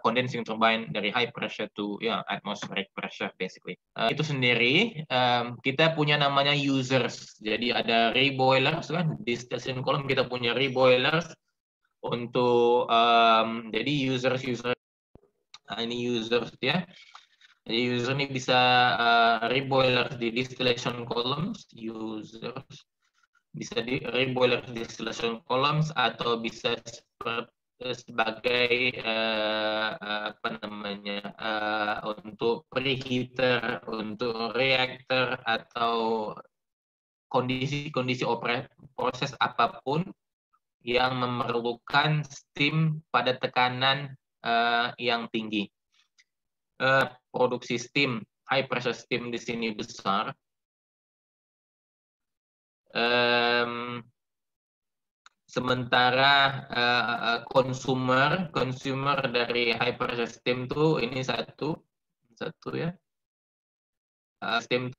condensing turbine dari high pressure to atmospheric pressure basically. Itu sendiri kita punya namanya users. Jadi ada reboilers kan, di distillation column kita punya reboilers untuk jadi users ini users ya. Jadi user ini bisa reboilers di distillation columns, users bisa di reboilers di distillation columns atau bisa sebagai untuk preheater, untuk reaktor atau kondisi proses apapun yang memerlukan steam pada tekanan yang tinggi. Produksi steam, high pressure steam di sini besar. sementara consumer dari high pressure steam tuh ini satu ya. Steam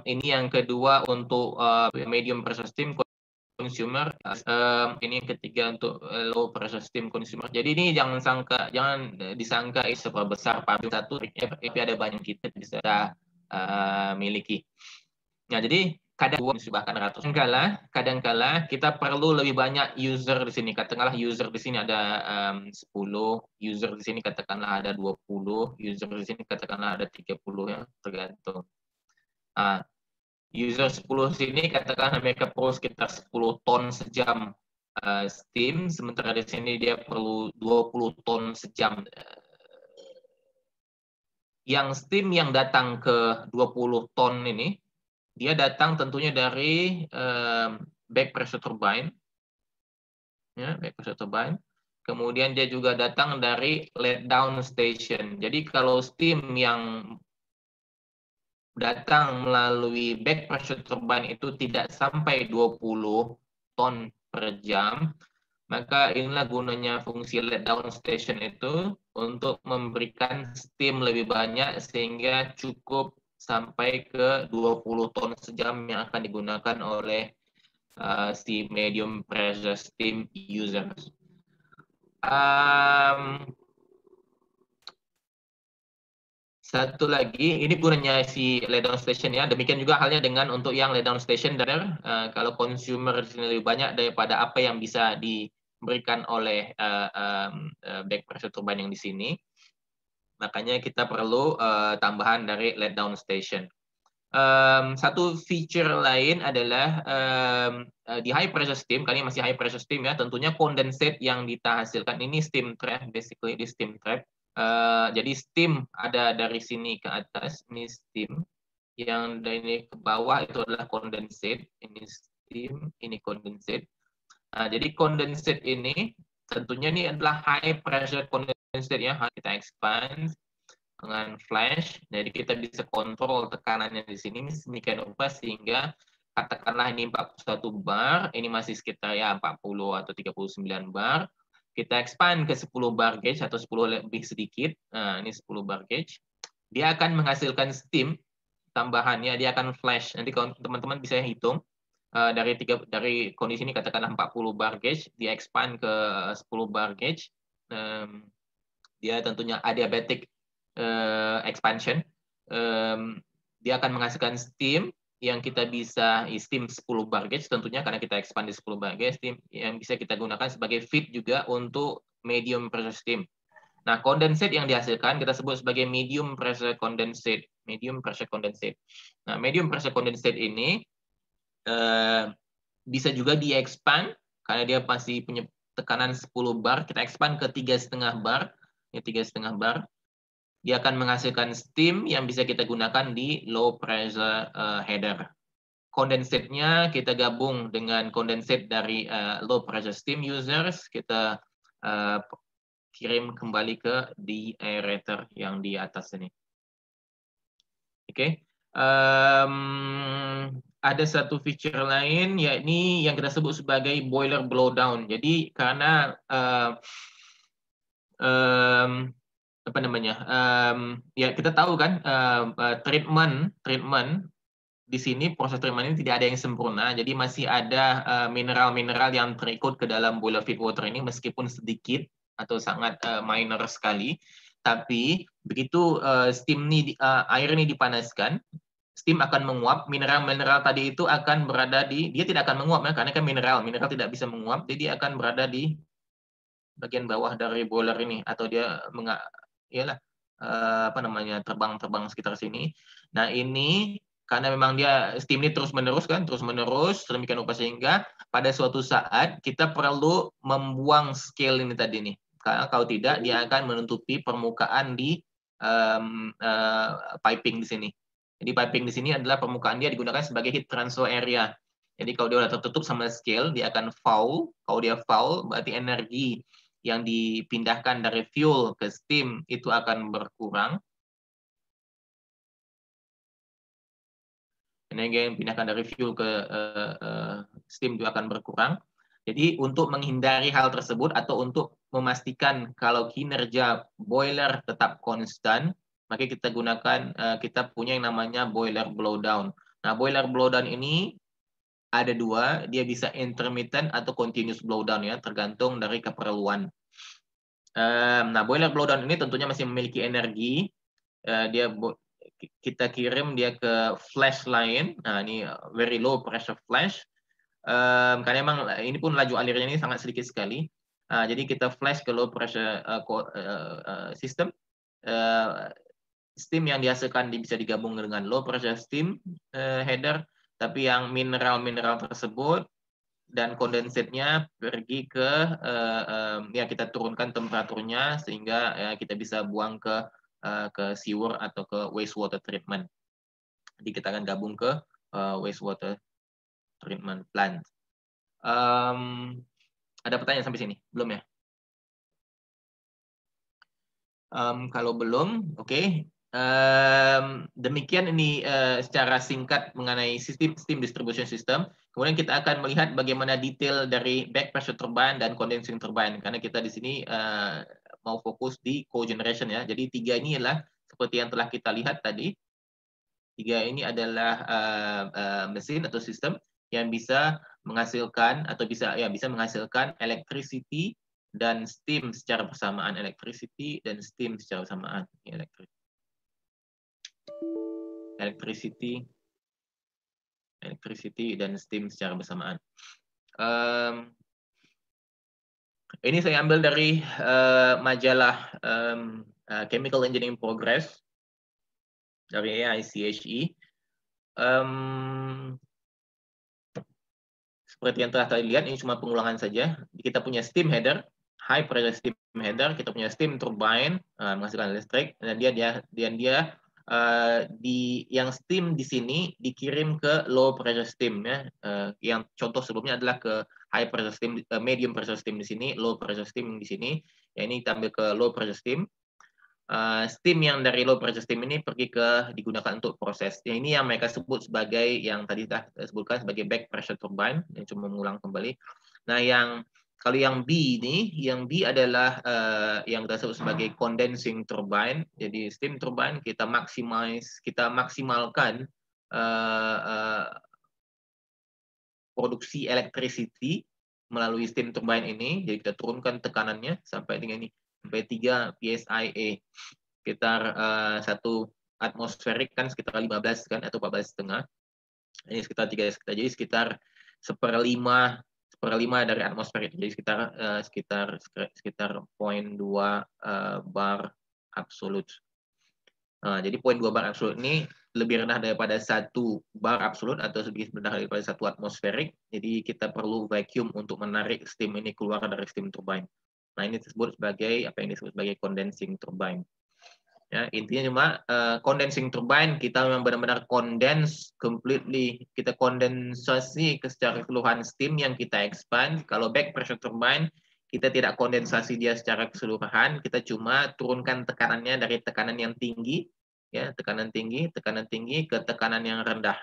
ini yang kedua untuk medium pressure steam consumer, ini yang ketiga untuk low pressure steam consumer. Jadi ini jangan disangka seberapa besar pabrik satu, tapi ada banyak kita bisa miliki. Nah, jadi bahkan ratus. Kadangkala kita perlu lebih banyak user di sini. Katakanlah user di sini ada 10, user di sini katakanlah ada 20, user di sini katakanlah ada 30 ya, tergantung. User 10 sini katakanlah mereka perlu sekitar 10 ton sejam steam, sementara di sini dia perlu 20 ton sejam. Yang steam yang datang ke 20 ton ini, dia datang tentunya dari back pressure turbine, ya, back pressure turbine. Kemudian dia juga datang dari let down station. Jadi kalau steam yang datang melalui back pressure turbine itu tidak sampai 20 ton per jam, maka inilah gunanya fungsi let down station itu untuk memberikan steam lebih banyak sehingga cukup sampai ke 20 ton sejam yang akan digunakan oleh si medium pressure steam users. Satu lagi, ini gunanya si let down station ya. Demikian juga halnya dengan untuk yang let down station, kalau consumer di sini lebih banyak daripada apa yang bisa diberikan oleh back pressure turbine yang di sini, makanya kita perlu tambahan dari let down station. Satu feature lain adalah di high pressure steam, kali ini masih high pressure steam ya, tentunya condensate yang kita hasilkan ini steam trap, basically di steam trap. Jadi steam ada dari sini ke atas, ini steam, yang dari ini ke bawah itu adalah condensate, ini steam, ini condensate. Jadi condensate ini tentunya ini adalah high pressure condensate ya, kita expand dengan flash, jadi kita bisa kontrol tekanannya di sini sedemikian rupa sehingga katakanlah ini 41 bar, ini masih sekitar ya 40 atau 39 bar. Kita expand ke 10 bar gauge atau 10 lebih sedikit. Nah, ini 10 bar gauge. Dia akan menghasilkan steam tambahannya, dia akan flash. Nanti kalau teman-teman bisa hitung dari kondisi ini katakanlah 40 bar gauge, dia expand ke 10 bar gauge. Dia tentunya adiabatic expansion. Dia akan menghasilkan steam yang kita bisa steam 10 bar gauge tentunya karena kita expand di 10 bar gauge, steam yang bisa kita gunakan sebagai feed juga untuk medium pressure steam. Nah, condensate yang dihasilkan kita sebut sebagai medium pressure condensate. Medium pressure condensate. Nah, medium pressure condensate ini bisa juga di-expand karena dia masih punya tekanan 10 bar, kita expand ke 3,5 bar. Ya, 3,5 bar. Dia akan menghasilkan steam yang bisa kita gunakan di low pressure header. Condensate-nya kita gabung dengan condensate dari low pressure steam users, kita kirim kembali ke di aerator yang di atas ini. Oke. Ada satu feature lain, yakni yang kita sebut sebagai boiler blowdown. Jadi karena apa namanya, ya kita tahu kan treatment di sini, proses treatment ini tidak ada yang sempurna, jadi masih ada mineral-mineral yang terikut ke dalam boiler feed water ini meskipun sedikit atau sangat minor sekali. Tapi begitu steam ini air ini dipanaskan, steam akan menguap, mineral-mineral tadi itu akan berada dia tidak akan menguap ya, karena kan mineral tidak bisa menguap, jadi dia akan berada di bagian bawah dari boiler ini, atau dia terbang sekitar sini. Nah, ini karena memang dia steam ini terus-menerus sedemikian rupa sehingga pada suatu saat kita perlu membuang scale ini tadi nih. Karena kalau tidak dia akan menutupi permukaan di piping di sini. Jadi piping di sini adalah permukaan dia digunakan sebagai heat transfer area. Jadi kalau dia sudah tertutup sama scale, dia akan foul. Kalau dia foul, berarti energi yang dipindahkan dari fuel ke steam itu akan berkurang. Energi yang dipindahkan dari fuel ke steam itu akan berkurang. Jadi untuk menghindari hal tersebut atau untuk memastikan kalau kinerja boiler tetap konstan, maka kita gunakan, kita punya yang namanya boiler blowdown. Nah, boiler blowdown ini ada dua, dia bisa intermittent atau continuous blowdown ya, tergantung dari keperluan. Nah, boiler blowdown ini tentunya masih memiliki energi. Kita kirim dia ke flash line. Nah, ini very low pressure flash. Karena emang ini pun laju alirnya ini sangat sedikit sekali. Jadi kita flash ke low pressure system. Steam yang dihasilkan bisa digabung dengan low pressure steam header, tapi yang mineral-mineral tersebut dan kondensatnya pergi ke ya kita turunkan temperaturnya sehingga kita bisa buang ke sewer atau ke wastewater treatment. Jadi kita akan gabung ke wastewater treatment plant. Ada pertanyaan sampai sini? Belum ya? Kalau belum, oke. Demikian ini secara singkat mengenai steam distribution system. Kemudian kita akan melihat bagaimana detail dari back pressure turbine dan condensing turbine. Karena kita di sini mau fokus di cogeneration ya. Jadi tiga ini adalah seperti yang telah kita lihat tadi. Tiga ini adalah mesin atau sistem yang bisa menghasilkan atau bisa menghasilkan electricity dan steam secara bersamaan, electricity dan steam secara bersamaan. Electricity dan steam secara bersamaan. Ini saya ambil dari majalah Chemical Engineering Progress dari AICHE. Seperti yang telah lihat, ini cuma pengulangan saja. Kita punya steam header, high pressure steam header, kita punya steam turbine menghasilkan listrik, dan yang steam di sini dikirim ke low pressure steam ya. Yang contoh sebelumnya adalah ke high pressure steam, medium pressure steam di sini, low pressure steam di sini. Ya, ini kita ambil ke low pressure steam. Steam yang dari low pressure steam ini digunakan untuk proses. Ini yang mereka sebut sebagai yang tadi sudah disebutkan sebagai back pressure turbine. Yang cuma mengulang kembali. Nah, kalau yang B ini, yang B adalah yang kita sebut sebagai condensing turbine. Jadi steam turbine kita maksimalkan produksi electricity melalui steam turbine ini. Jadi kita turunkan tekanannya sampai dengan ini. Sampai 3 PSIA, sekitar 1 atmosferik kan sekitar 15 kan atau 14,5. Ini sekitar 3, jadi sekitar 1/5 dari atmosfer itu, jadi sekitar 0,2 bar absolut. Nah, jadi 0,2 bar absolut ini lebih rendah daripada 1 bar absolut atau lebih rendah daripada 1 atmosferik. Jadi kita perlu vacuum untuk menarik steam ini keluar dari steam turbine. Nah, ini disebut sebagai apa yang disebut sebagai condensing turbine. Ya, intinya cuma condensing turbine kita memang benar-benar condense completely, kita kondensasi secara keseluruhan steam yang kita expand. Kalau back pressure turbine kita tidak kondensasi dia secara keseluruhan, kita cuma turunkan tekanannya dari tekanan yang tinggi, ya tekanan tinggi ke tekanan yang rendah.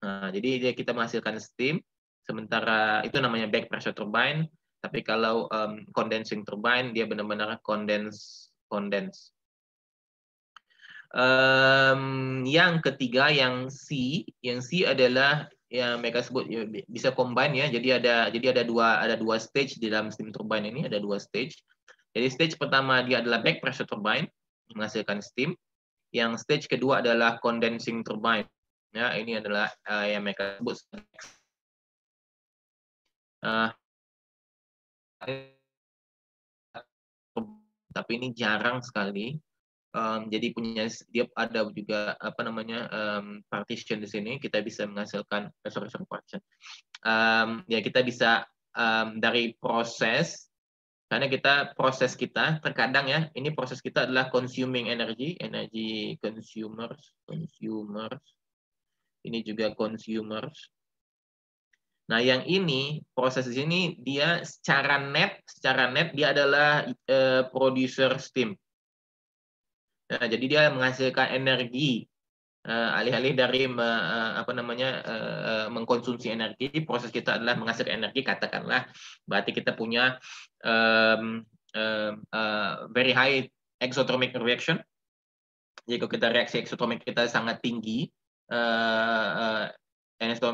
Nah, jadi kita menghasilkan steam, sementara itu namanya back pressure turbine. Tapi kalau condensing turbine dia benar-benar condense. Yang ketiga yang C adalah yang mereka sebut ya, bisa combine ya. Jadi ada dua stage di dalam steam turbine ini, ada 2 stage. Jadi stage pertama dia adalah back pressure turbine menghasilkan steam. Yang stage kedua adalah condensing turbine. Ya, ini adalah yang mereka sebut tapi ini jarang sekali. Jadi dia ada juga apa namanya partition di sini, kita bisa menghasilkan partition. Ya kita bisa dari proses, karena proses kita terkadang ya, ini proses kita adalah consuming energy consumers. Ini juga consumers. Nah, yang ini proses di sini dia secara net dia adalah producer steam. Nah, jadi dia menghasilkan energi Alih-alih dari mengkonsumsi energi, proses kita adalah menghasilkan energi, katakanlah, berarti kita punya very high exothermic reaction. Jadi kalau kita reaksi eksotermik kita sangat tinggi,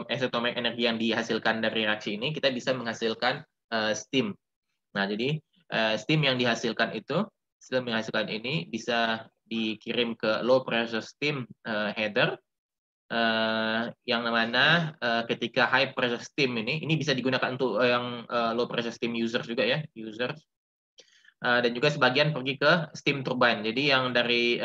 exothermic energi yang dihasilkan dari reaksi ini, kita bisa menghasilkan steam. Nah, jadi steam yang dihasilkan ini bisa dikirim ke low pressure steam header, yang mana ketika high pressure steam ini bisa digunakan untuk yang low pressure steam users juga ya, users. Dan juga sebagian pergi ke steam turbine. Jadi yang dari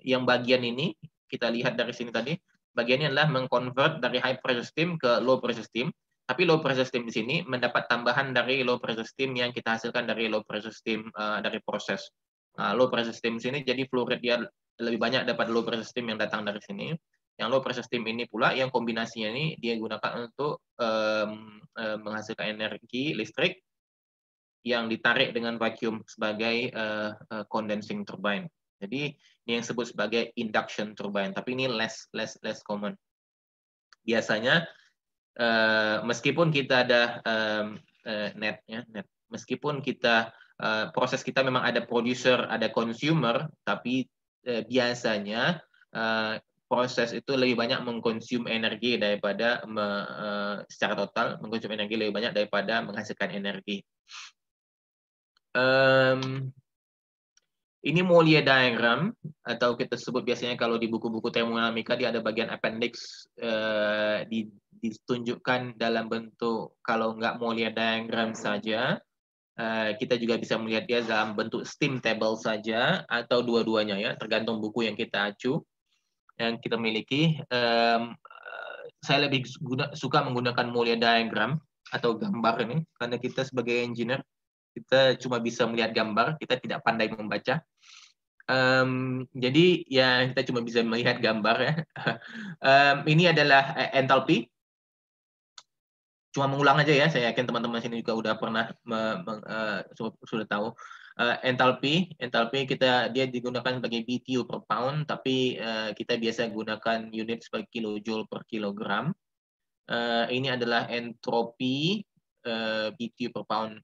yang bagian ini kita lihat dari sini tadi, bagiannya adalah mengconvert dari high pressure steam ke low pressure steam. Tapi low pressure steam di sini mendapat tambahan dari low pressure steam yang kita hasilkan dari low pressure steam dari proses. Low pressure steam di sini jadi flow rate dia lebih banyak daripada low pressure steam yang datang dari sini. Yang low pressure steam ini pula yang kombinasinya ini dia gunakan untuk menghasilkan energi listrik yang ditarik dengan vacuum sebagai condensing turbine. Jadi ini yang disebut sebagai induction turbine, tapi ini less common. Biasanya meskipun kita ada net, meskipun kita proses kita memang ada producer, ada consumer, tapi biasanya proses itu lebih banyak mengkonsum energi daripada secara total mengkonsum energi lebih banyak daripada menghasilkan energi. Ini Mollier diagram, atau kita sebut biasanya kalau di buku-buku termodinamika dia ada bagian appendix, ditunjukkan dalam bentuk, kalau nggak Mollier diagram saja, kita juga bisa melihat dia dalam bentuk steam table saja, atau dua-duanya ya, tergantung buku yang kita acu, yang kita miliki. Saya lebih suka menggunakan Mollier diagram atau gambar ini, karena kita sebagai engineer, kita cuma bisa melihat gambar, kita tidak pandai membaca. Jadi ya kita cuma bisa melihat gambar ya. Ini adalah enthalpy. Cuma mengulang aja ya, saya yakin teman-teman sini juga udah pernah sudah tahu. Enthalpy dia digunakan sebagai BTU per pound, tapi kita biasa gunakan unit sebagai kilojoule per kilogram. Ini adalah entropi BTU per pound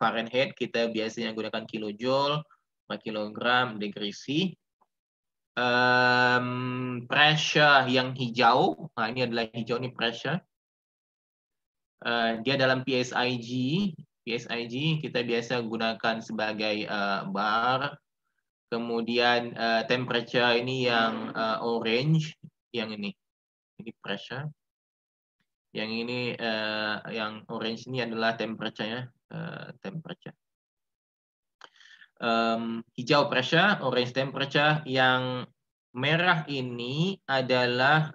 Fahrenheit, kita biasanya gunakan kilojoule per kilogram degree C. Pressure yang hijau, nah ini adalah hijau, ini pressure. Dia dalam PSIG kita biasa gunakan sebagai bar. Kemudian temperature ini yang orange, yang ini pressure. Yang ini yang orange ini adalah temperature-nya, temperature. Hijau pressure, orange temperature. Yang merah ini adalah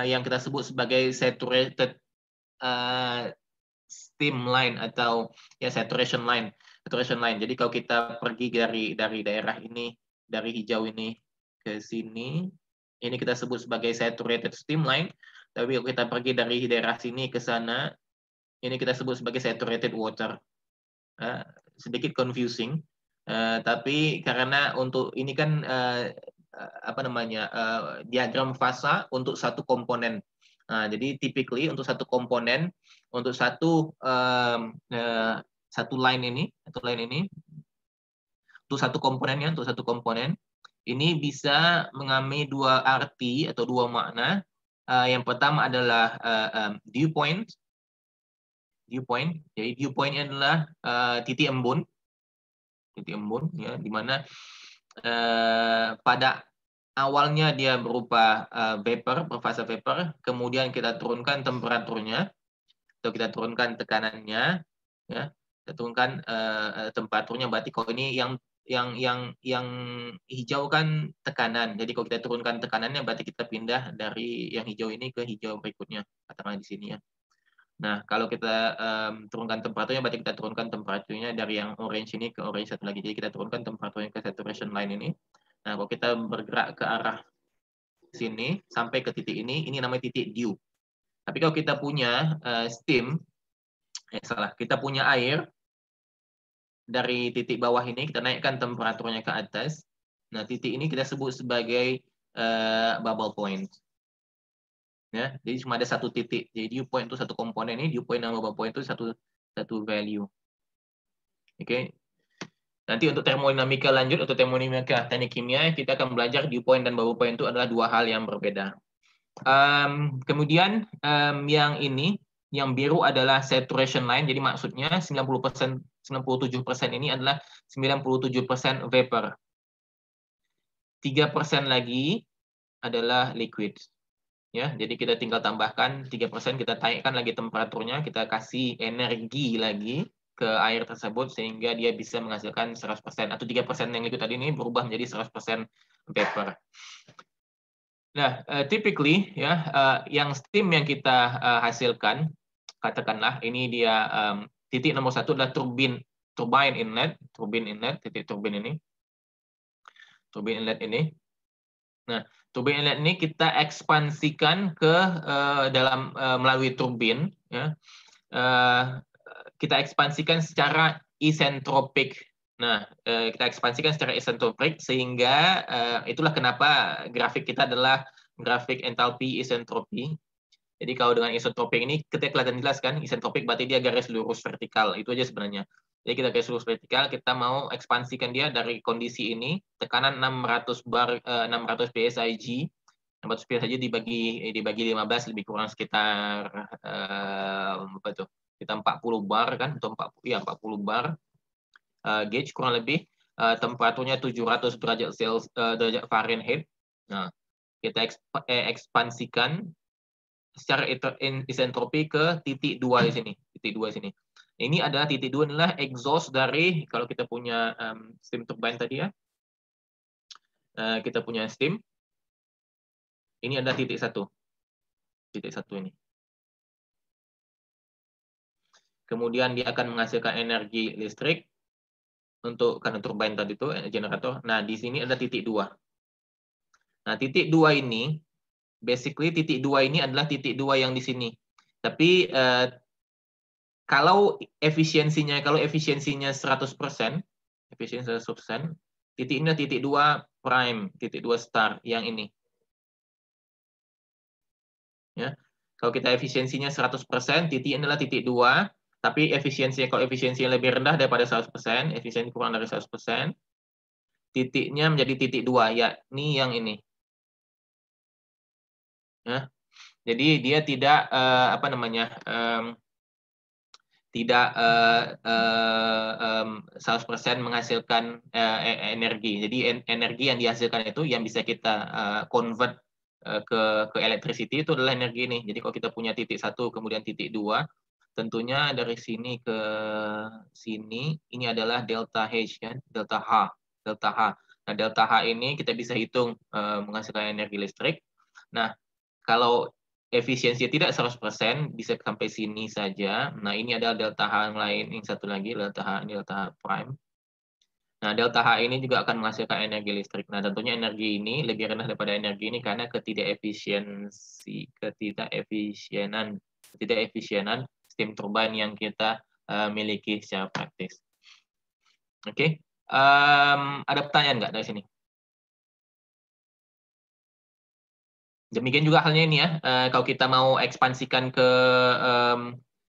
yang kita sebut sebagai saturated steam line atau ya saturation line. Jadi kalau kita pergi dari daerah ini, dari hijau ini ke sini, ini kita sebut sebagai saturated steam line. Tapi kalau kita pergi dari daerah sini ke sana, ini kita sebut sebagai saturated water. Sedikit confusing, tapi karena untuk ini kan diagram fasa untuk satu komponen. Jadi typically untuk satu komponen, untuk satu line ini, untuk satu komponen ini bisa mengambil dua arti atau dua makna. Yang pertama adalah dew point. Jadi dew point adalah titik embun ya, di mana pada awalnya dia berupa vapor, berfasa vapor, kemudian kita turunkan temperaturnya atau kita turunkan tekanannya, ya, kita turunkan temperaturnya. Berarti kalau ini yang hijau kan tekanan. Jadi kalau kita turunkan tekanannya, berarti kita pindah dari yang hijau ini ke hijau berikutnya, katakanlah di sini ya. Nah, kalau kita turunkan temperaturnya, berarti kita turunkan temperaturnya dari yang orange ini ke orange satu lagi. Jadi kita turunkan temperaturnya ke saturation line ini. Nah, kalau kita bergerak ke arah sini sampai ke titik ini namanya titik dew. Tapi kalau kita punya kita punya air dari titik bawah ini, kita naikkan temperaturnya ke atas. Nah, titik ini kita sebut sebagai bubble point. Ya, jadi cuma ada satu titik. Jadi dew point itu satu komponen ini, dew point dan bubble point itu satu value. Oke. Nanti untuk termodinamika lanjut atau termodinamika teknik kimia, kita akan belajar dew point dan bubble point itu adalah dua hal yang berbeda. Kemudian yang ini, yang biru adalah saturation line. Jadi maksudnya 97% ini adalah 97% vapor. 3% lagi adalah liquid. Ya, jadi kita tinggal tambahkan 3%, kita naikkan lagi temperaturnya, kita kasih energi lagi ke air tersebut sehingga dia bisa menghasilkan 100% atau 3% yang liquid tadi ini berubah menjadi 100% vapor. Nah, typically ya, yang steam yang kita hasilkan, katakanlah ini dia titik nomor 1 adalah turbine inlet, titik turbine ini. Turbine inlet ini. Nah, turbine inlet ini kita ekspansikan ke dalam melalui turbin, ya. Kita ekspansikan secara isentropik. Nah, kita ekspansikan secara isentropik sehingga itulah kenapa grafik kita adalah grafik entalpi isentropi. Jadi kalau dengan isentropik ini kita kelihatan jelas kan, isentropik berarti dia garis lurus vertikal. Itu aja sebenarnya. Jadi kita garis lurus vertikal, kita mau ekspansikan dia dari kondisi ini, tekanan 600 psig. 600 psig dibagi 15 lebih kurang sekitar apa tuh? Kita 40 bar kan, atau 40 bar gauge kurang lebih, temperaturnya 700 derajat Fahrenheit. Nah, kita ekspansikan secara isentropi ke titik 2 di sini, Ini adalah titik 2 adalah exhaust dari, kalau kita punya steam turbine tadi ya, kita punya steam. Ini adalah titik 1 ini. Kemudian dia akan menghasilkan energi listrik untuk karena turbine tadi itu generator. Nah, di sini ada titik 2. Nah, titik 2 ini basically titik 2 ini adalah titik 2 yang di sini. Tapi kalau efisiensinya 100%, titik ini titik 2 prime, titik 2 star yang ini. Ya. Kalau kita efisiensinya 100%, titik ini adalah titik 2, tapi kalau efisiensinya lebih rendah daripada 100%, efisiensi kurang dari 100%, titiknya menjadi titik 2, yakni yang ini. Ya. Jadi dia tidak tidak 100% menghasilkan energi. Jadi energi yang dihasilkan itu yang bisa kita convert ke electricity itu adalah energi ini. Jadi kalau kita punya titik 1 kemudian titik 2, tentunya dari sini ke sini ini adalah delta H kan, delta H. Nah, delta H ini kita bisa hitung menghasilkan energi listrik. Nah, kalau efisiensi tidak 100%, bisa sampai sini saja. Nah, ini adalah delta H yang lain, yang satu lagi delta H, ini delta H prime. Nah, delta H ini juga akan menghasilkan energi listrik. Nah, tentunya energi ini lebih rendah daripada energi ini karena ketidakefisienan steam turbine yang kita miliki secara praktis. Oke. Ada pertanyaan nggak dari sini? Demikian juga halnya ini ya, kalau kita mau ekspansikan ke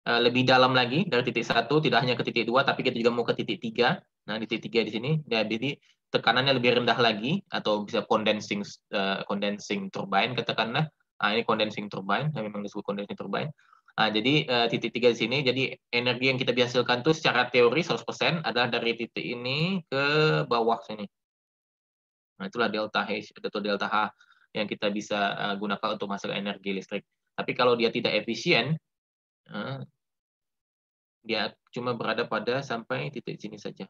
lebih dalam lagi dari titik 1, tidak hanya ke titik 2, tapi kita juga mau ke titik 3. Nah, di titik 3 di sini, jadi tekanannya lebih rendah lagi, atau bisa condensing turbine, katakanlah. Nah, ini condensing turbine, memang disebut condensing turbine. Nah, jadi titik 3 di sini, jadi energi yang kita hasilkan itu secara teori 100% adalah dari titik ini ke bawah sini. Nah, itulah delta H atau delta H yang kita bisa gunakan untuk menghasilkan energi listrik. Tapi kalau dia tidak efisien, dia cuma berada pada sampai titik sini saja.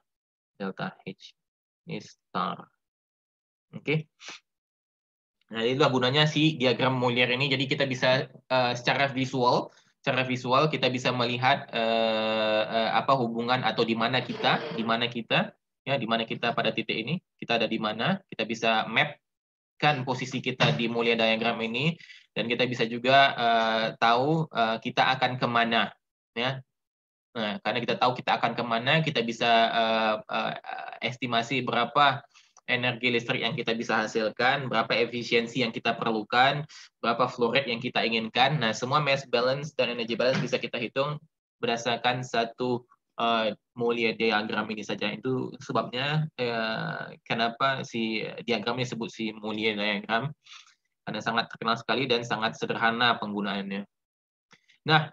Delta H. Ini star. Oke. Nah, itulah gunanya si diagram Molière ini. Jadi kita bisa secara visual kita bisa melihat apa hubungan atau di mana kita pada titik ini. Kita ada di mana, kita bisa map kan posisi kita di Molière diagram ini, dan kita bisa juga tahu kita akan kemana, ya. Nah, karena kita tahu kita akan kemana, kita bisa estimasi berapa energi listrik yang kita bisa hasilkan, berapa efisiensi yang kita perlukan, berapa flow rate yang kita inginkan. Nah, semua mass balance dan energy balance bisa kita hitung berdasarkan satu Mollier diagram ini saja. Itu sebabnya kenapa si diagram ini disebut si Mollier diagram, karena sangat terkenal sekali dan sangat sederhana penggunaannya. Nah,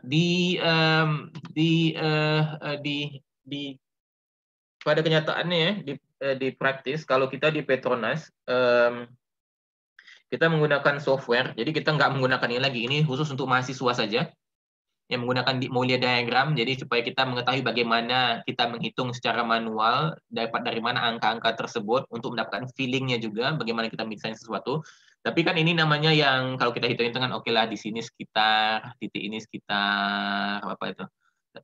pada kenyataannya di praktis, kalau kita di Petronas kita menggunakan software, jadi kita nggak menggunakan ini lagi. Ini khusus untuk mahasiswa saja yang menggunakan Mollier diagram. Jadi supaya kita mengetahui bagaimana kita menghitung secara manual, dari mana angka-angka tersebut untuk mendapatkan feelingnya juga, bagaimana kita mendesain sesuatu. Tapi kan ini namanya yang kalau kita hitung-hitungan, oke lah di sini sekitar, titik ini sekitar, apa itu,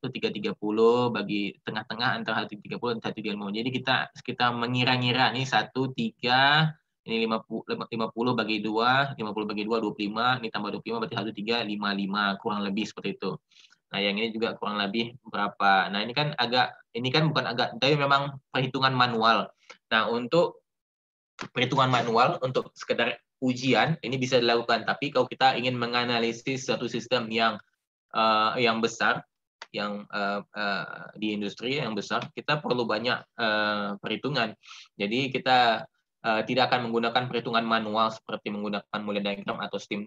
1,330 bagi tengah-tengah antara 1,30 dan 1,35. Jadi kita mengira-ngira nih 1,3, ini 50 bagi 2, 50 bagi 2, 25, ini tambah 25 berarti 1,355, kurang lebih seperti itu. Nah, yang ini juga kurang lebih berapa. Nah, ini kan bukan agak, tapi memang perhitungan manual. Nah, untuk perhitungan manual, untuk sekedar ujian, ini bisa dilakukan. Tapi kalau kita ingin menganalisis suatu sistem yang besar, yang di industri yang besar, kita perlu banyak perhitungan. Jadi kita tidak akan menggunakan perhitungan manual seperti menggunakan Mollier diagram atau steam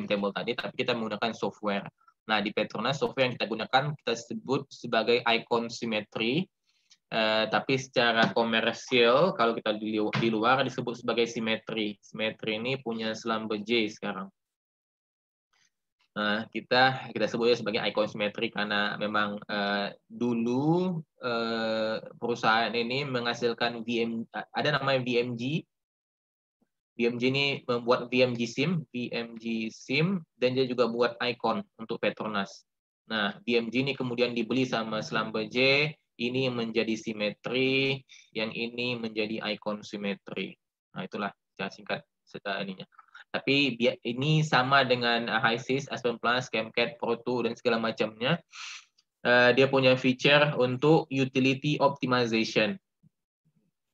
table tadi, tapi kita menggunakan software. Nah, di Petronas software yang kita gunakan kita sebut sebagai icon symmetry, tapi secara komersial kalau kita di luar disebut sebagai simetri. Simetri ini punya Schlumberger sekarang. Nah, kita sebutnya sebagai icon symmetry karena memang dulu perusahaan ini menghasilkan ada namanya VMG. VMG ini membuat VMG SIM, dan dia juga buat icon untuk Petronas. Nah, VMG ini kemudian dibeli sama Schlumberger, ini menjadi simetri, yang ini menjadi icon simetri. Nah, itulah secara singkat ininya. Tapi ini sama dengan HiSys, Aspen Plus, ChemCAD, Pro2, dan segala macamnya. Dia punya feature untuk utility optimization.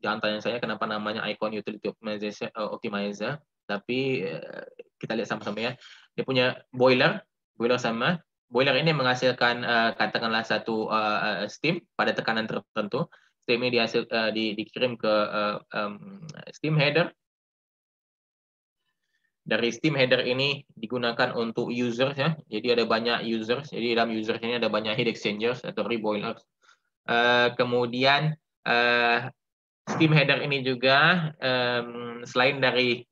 Jangan tanya saya kenapa namanya icon utility optimizer, tapi kita lihat sama-sama ya. Dia punya boiler sama. Boiler ini menghasilkan katakanlah satu steam pada tekanan tertentu. Steam ini dikirim ke steam header. Dari steam header ini digunakan untuk users ya. Jadi ada banyak users. Jadi dalam users ini ada banyak heat exchangers atau reboilers. Kemudian steam header ini juga selain dari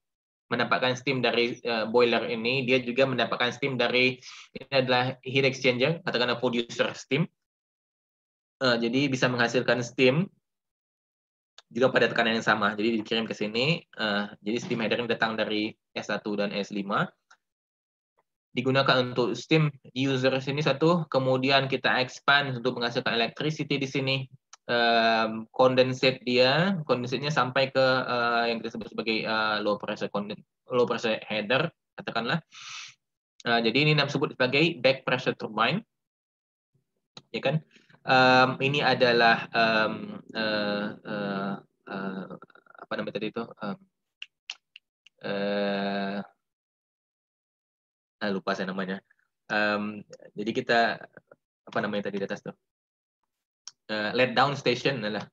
mendapatkan steam dari boiler ini, dia juga mendapatkan steam dari, ini adalah heat exchanger, katakanlah producer steam. Jadi bisa menghasilkan steam juga pada tekanan yang sama. Jadi dikirim ke sini. Jadi steam header ini datang dari S1 dan S5. Digunakan untuk steam user sini satu, kemudian kita expand untuk menghasilkan electricity di sini. Kondensatenya sampai ke yang kita sebut sebagai low pressure header, katakanlah. Jadi ini disebut sebagai back pressure turbine, ya kan? Ini adalah apa namanya tadi itu? Lupa saya namanya. Jadi kita apa namanya tadi di atas tuh? Let down station adalah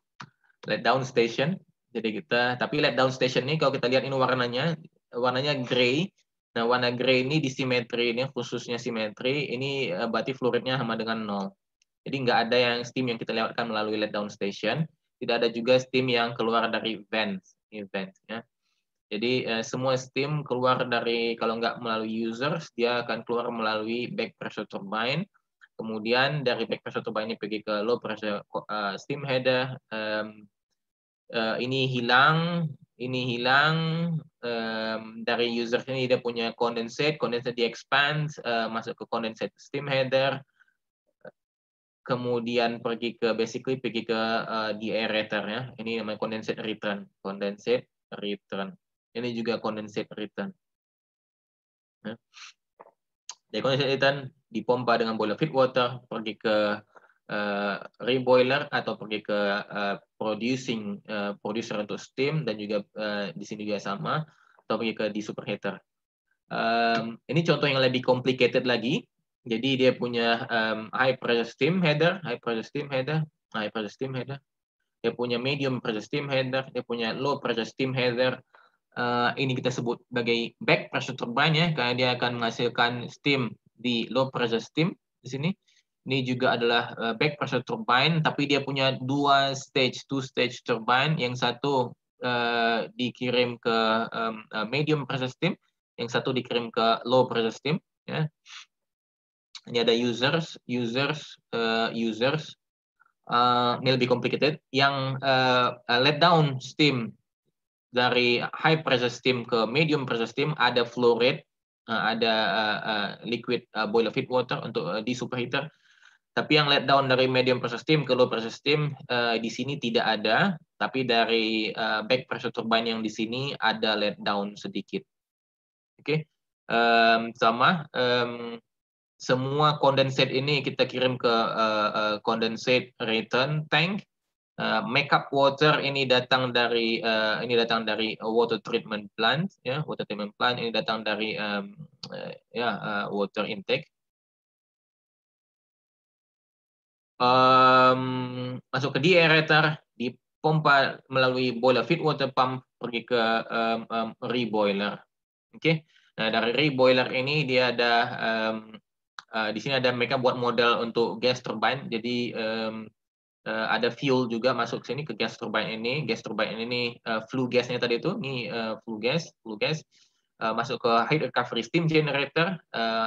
let down station. Jadi tapi let down station ini kalau kita lihat ini warnanya gray. Nah, warna gray ini di simetri ini, khususnya simetri ini berarti flow rate-nya sama dengan 0. Jadi nggak ada yang steam yang kita lewatkan melalui let down station. Tidak ada juga steam yang keluar dari vents ya. Jadi semua steam keluar dari, kalau nggak melalui users, dia akan keluar melalui back pressure turbine. Kemudian dari back pressure turbine ini pergi ke low pressure steam header. Ini hilang. Dari user ini dia punya condensate di expand, masuk ke condensate steam header. Kemudian pergi ke di aerator ya. Ini namanya condensate return. Ini juga condensate return. Dari condensate return dipompa dengan boiler feed water pergi ke reboiler atau pergi ke producer untuk steam, dan juga di sini juga sama, atau pergi ke desuperheater. Ini contoh yang lebih complicated lagi. Jadi dia punya high pressure steam header, dia punya medium pressure steam header, dia punya low pressure steam header. Ini kita sebut sebagai back pressure turbine ya, karena dia akan menghasilkan steam di low pressure steam di sini. Ini juga adalah back pressure turbine, tapi dia punya two stage turbine. Yang satu dikirim ke medium pressure steam, yang satu dikirim ke low pressure steam. Ya. Ini ada users. Ini lebih complicated. Yang let down steam dari high pressure steam ke medium pressure steam ada flow rate, ada liquid boiler feed water untuk di superheater. Tapi yang let down dari medium pressure steam ke low pressure steam di sini tidak ada, tapi dari back pressure turbine yang di sini ada let down sedikit. Oke. Semua condensate ini kita kirim ke condensate return tank. Makeup water ini datang dari water treatment plant, ya, water treatment plant ini datang dari water intake. Masuk ke deaerator, dipompa melalui boiler feed water pump pergi ke reboiler. Oke. Nah, dari reboiler ini dia ada di sini ada mereka buat model untuk gas turbine. Jadi ada fuel juga masuk sini ke gas turbine ini. Gas turbine ini flue gasnya tadi itu, ini flue gas masuk ke heat recovery steam generator.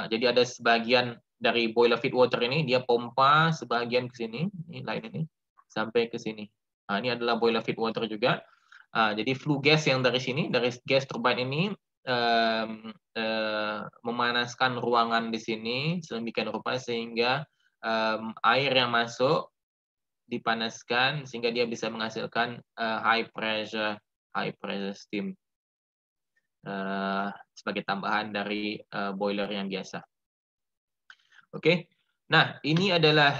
Jadi ada sebagian dari boiler feed water ini dia pompa sebagian ke sini, ini line ini sampai ke sini. Ini adalah boiler feed water juga. Jadi flue gas yang dari sini, dari gas turbine ini memanaskan ruangan di sini sedemikian rupa sehingga air yang masuk dipanaskan sehingga dia bisa menghasilkan high pressure steam sebagai tambahan dari boiler yang biasa. Oke. Nah, ini adalah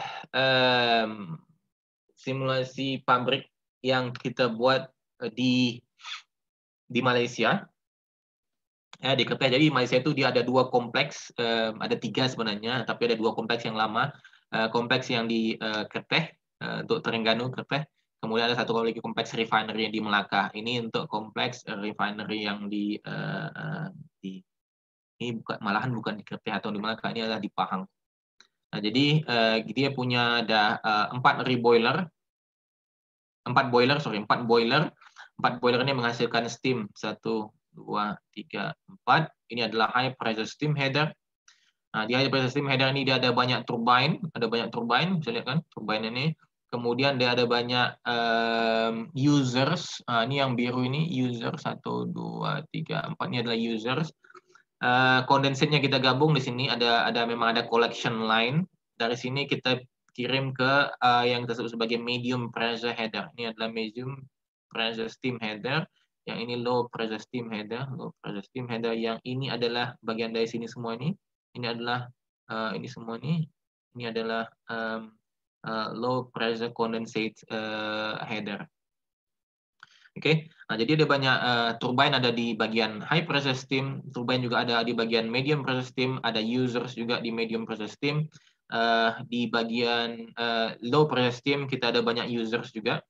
simulasi pabrik yang kita buat di Malaysia. Ya, di Kerteh. Jadi Malaysia itu dia ada dua kompleks, ada tiga sebenarnya, tapi ada dua kompleks yang lama. Kompleks yang di Kerteh untuk Terengganu Kerteh. Kemudian ada satu lagi kompleks refinery yang di Melaka. Ini untuk kompleks refinery yang ini malahan bukan di Kerteh atau di Melaka, ini adalah di Pahang. Nah, jadi dia punya ada 4 boiler. 4 boiler ini menghasilkan steam 1, 2, 3, 4. Ini adalah high pressure steam header. Nah, di high pressure steam header ini dia ada banyak turbine, bisa lihat kan turbine ini. Kemudian dia ada banyak users. Ini yang biru ini user 1, 2, 3, 4. Ini adalah users. Kondensatnya kita gabung di sini memang ada collection line. Dari sini kita kirim ke yang kita sebut sebagai medium pressure header. Ini adalah medium pressure steam header. Yang ini low pressure steam header. Yang ini adalah bagian dari sini semua ini. Ini adalah ini semua ini. Ini adalah low pressure condensate header. Oke. Nah, jadi ada banyak turbine ada di bagian high pressure steam, turbine juga ada di bagian medium pressure steam, ada users juga di medium pressure steam. Di bagian low pressure steam kita ada banyak users juga.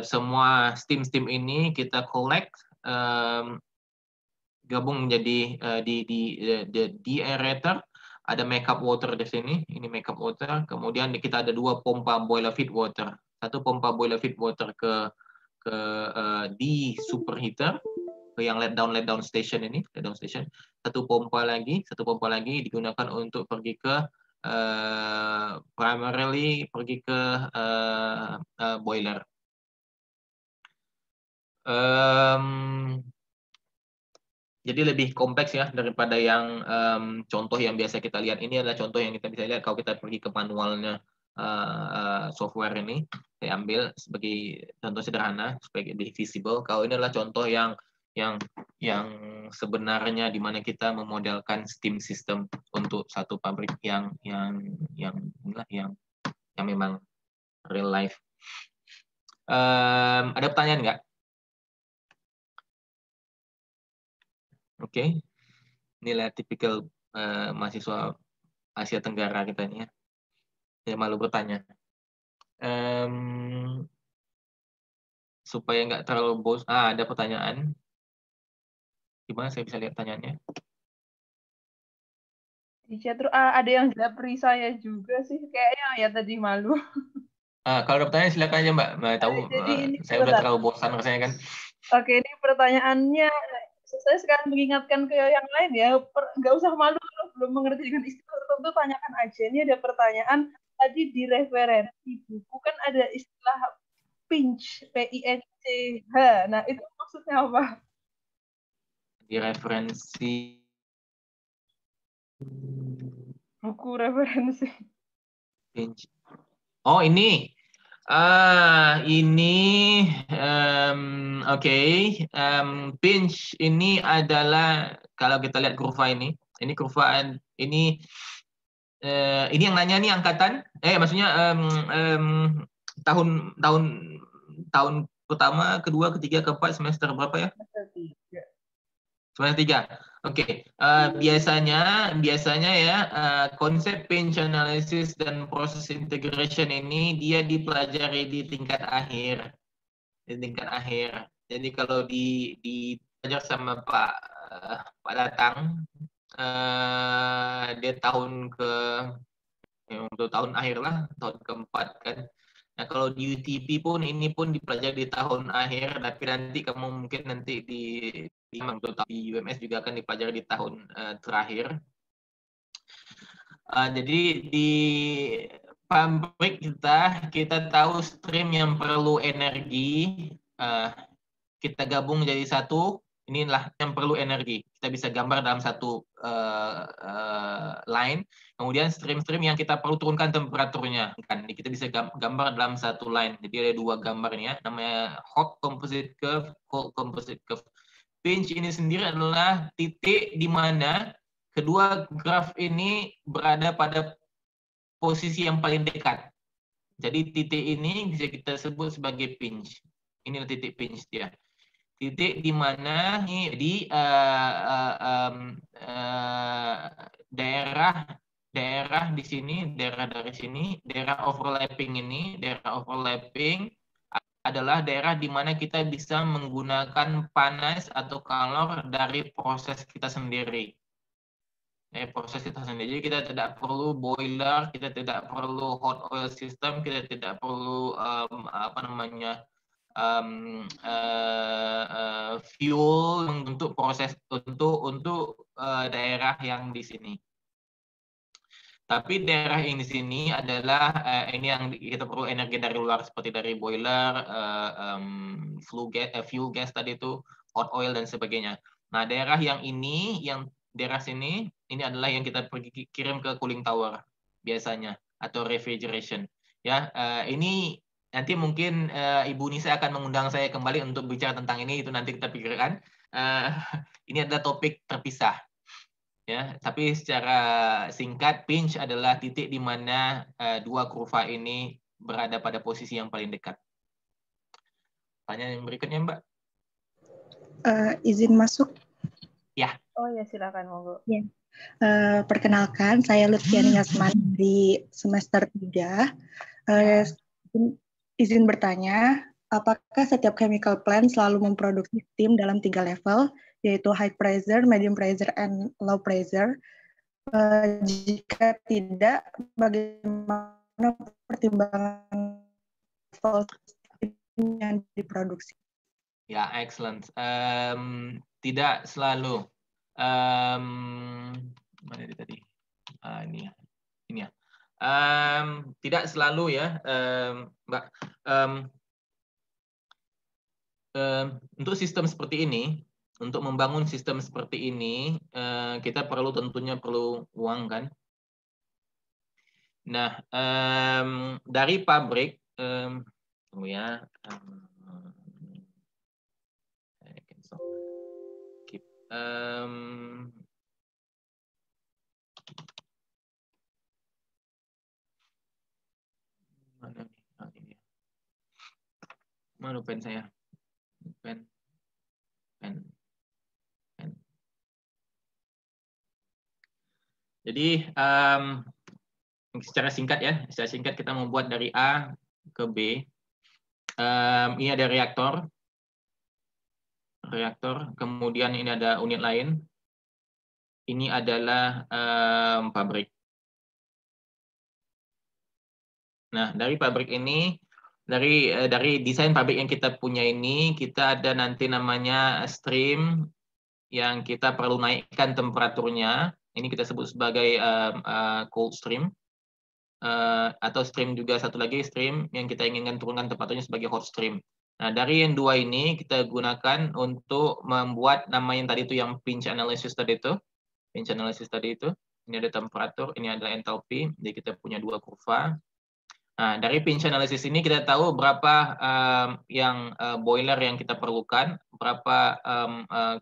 Semua steam ini kita collect, gabung menjadi di aerator. Ada makeup water di sini, ini makeup water. Kemudian kita ada 2 pompa boiler feed water. Satu pompa boiler feed water ke di superheater, ke yang let down station ini, Satu pompa lagi digunakan untuk pergi ke primarily pergi ke boiler. Jadi lebih kompleks ya daripada yang contoh yang biasa kita lihat. Ini adalah contoh yang kita bisa lihat kalau kita pergi ke manualnya software ini. Saya ambil sebagai contoh sederhana supaya lebih visible. Kalau ini adalah contoh yang sebenarnya di mana kita memodelkan steam system untuk satu pabrik yang yang memang real life. Ada pertanyaan nggak? Oke, inilah tipikal mahasiswa Asia Tenggara kita ini ya. Saya malu bertanya. Supaya nggak terlalu bos. Ada pertanyaan. Gimana saya bisa lihat pertanyaannya? Di chat ada yang japri saya juga sih, kayaknya ya tadi malu. Kalau ada pertanyaan silakan aja Mbak. Tahu Jadi ini saya udah terlalu bosan rasanya kan. Oke, ini pertanyaannya. Saya sekarang mengingatkan ke yang lain ya, nggak usah malu kalau belum mengerti dengan istilah tertentu, tanyakan aja. Ini ada pertanyaan tadi di referensi buku kan ada istilah pinch, P-I-N-C-H. Nah, itu maksudnya apa? Di referensi Buku referensi. pinch. Oh ini. Oke. Pinch ini adalah kalau kita lihat kurva ini kurva ini yang nanya nih angkatan, maksudnya tahun pertama, kedua, ketiga, keempat, semester berapa ya? Semester 3. Oke. Biasanya ya konsep pinch analysis dan proses integration ini dia dipelajari di tingkat akhir. Jadi kalau dipelajari sama Pak Datang, dia untuk tahun akhir lah, tahun keempat kan. Nah kalau di UTP pun ini pun dipelajari di tahun akhir, tapi nanti kamu mungkin nanti di UMS juga akan dipelajari di tahun terakhir. Jadi di pabrik kita tahu stream yang perlu energi, kita gabung jadi satu. Inilah yang perlu energi. Kita bisa gambar dalam satu line. Kemudian stream-stream yang kita perlu turunkan temperaturnya. Kan kita bisa gambar dalam satu line. Jadi ada dua gambar ini ya. Namanya hot composite curve, cold composite curve. Pinch ini sendiri adalah titik di mana kedua graf ini berada pada posisi yang paling dekat. Jadi titik ini bisa kita sebut sebagai pinch. Inilah titik pinch dia. Titik di mana di daerah di sini, daerah dari sini, daerah overlapping adalah daerah di mana kita bisa menggunakan panas atau kalor dari proses kita sendiri. Jadi kita tidak perlu boiler, kita tidak perlu hot oil system, kita tidak perlu fuel untuk proses untuk daerah yang di sini. Tapi daerah ini sini adalah ini yang kita perlu energi dari luar seperti dari boiler, fuel gas tadi itu, hot oil dan sebagainya. Nah daerah yang ini, yang daerah sini, ini adalah yang kita pergi kirim ke cooling tower biasanya atau refrigeration. Ya, ini nanti mungkin Ibu Nisa akan mengundang saya kembali untuk bicara tentang ini, itu nanti kita pikirkan. Ini adalah topik terpisah. Ya, tapi secara singkat, pinch adalah titik di mana dua kurva ini berada pada posisi yang paling dekat. Pertanyaan yang berikutnya, Mbak. Izin masuk? Ya. Oh ya, silakan monggo. Ya. Perkenalkan, saya Lutfiani Yasman di semester 3. Izin bertanya, apakah setiap chemical plant selalu memproduksi steam dalam 3 level, yaitu high pressure, medium pressure, and low pressure? Jika tidak, bagaimana pertimbangan level yang diproduksi? Ya, excellent. Tidak selalu. Mana dia tadi? Ini ya. Tidak selalu ya, Mbak. Untuk sistem seperti ini, untuk membangun sistem seperti ini, kita tentunya perlu uang kan. Nah, dari pabrik, tunggu ya. Mana pen saya? Pen. Jadi secara singkat kita membuat dari A ke B. Ini ada reaktor, kemudian ini ada unit lain. Ini adalah pabrik. Nah, dari pabrik ini, dari desain pabrik yang kita punya ini, kita ada nanti namanya stream yang kita perlu naikkan temperaturnya. Ini kita sebut sebagai cold stream. Atau stream juga satu lagi stream yang kita inginkan turunkan temperaturnya sebagai hot stream. Nah, dari yang dua ini kita gunakan untuk membuat nama yang tadi itu yang pinch analysis tadi itu. Ini ada temperatur, ini adalah enthalpy. Jadi kita punya dua kurva. Nah, dari pinch analysis ini kita tahu berapa yang boiler yang kita perlukan, berapa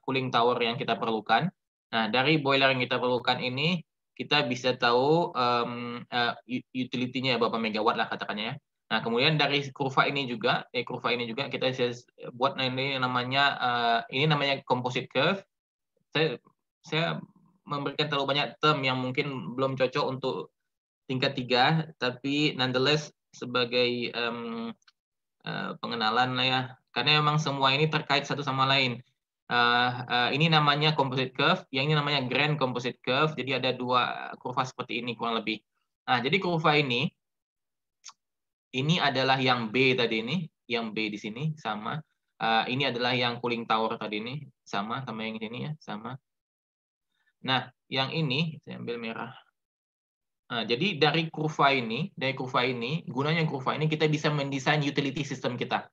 cooling tower yang kita perlukan. Nah, dari boiler yang kita perlukan ini, kita bisa tahu utility-nya berapa megawatt lah katakannya ya. Nah, kemudian dari kurva ini juga kita bisa buat ini namanya composite curve. Saya memberikan terlalu banyak term yang mungkin belum cocok untuk tingkat 3, tapi nonetheless sebagai pengenalan lah ya, karena memang semua ini terkait satu sama lain. Ini namanya composite curve, yang ini namanya grand composite curve. Jadi ada dua kurva seperti ini kurang lebih. Nah, jadi kurva ini adalah yang B tadi ini, yang B di sini sama. Ini adalah yang cooling tower tadi ini sama yang ini ya, sama. Nah, yang ini saya ambil merah. Nah, jadi dari kurva ini, gunanya kurva ini kita bisa mendesain utility system kita.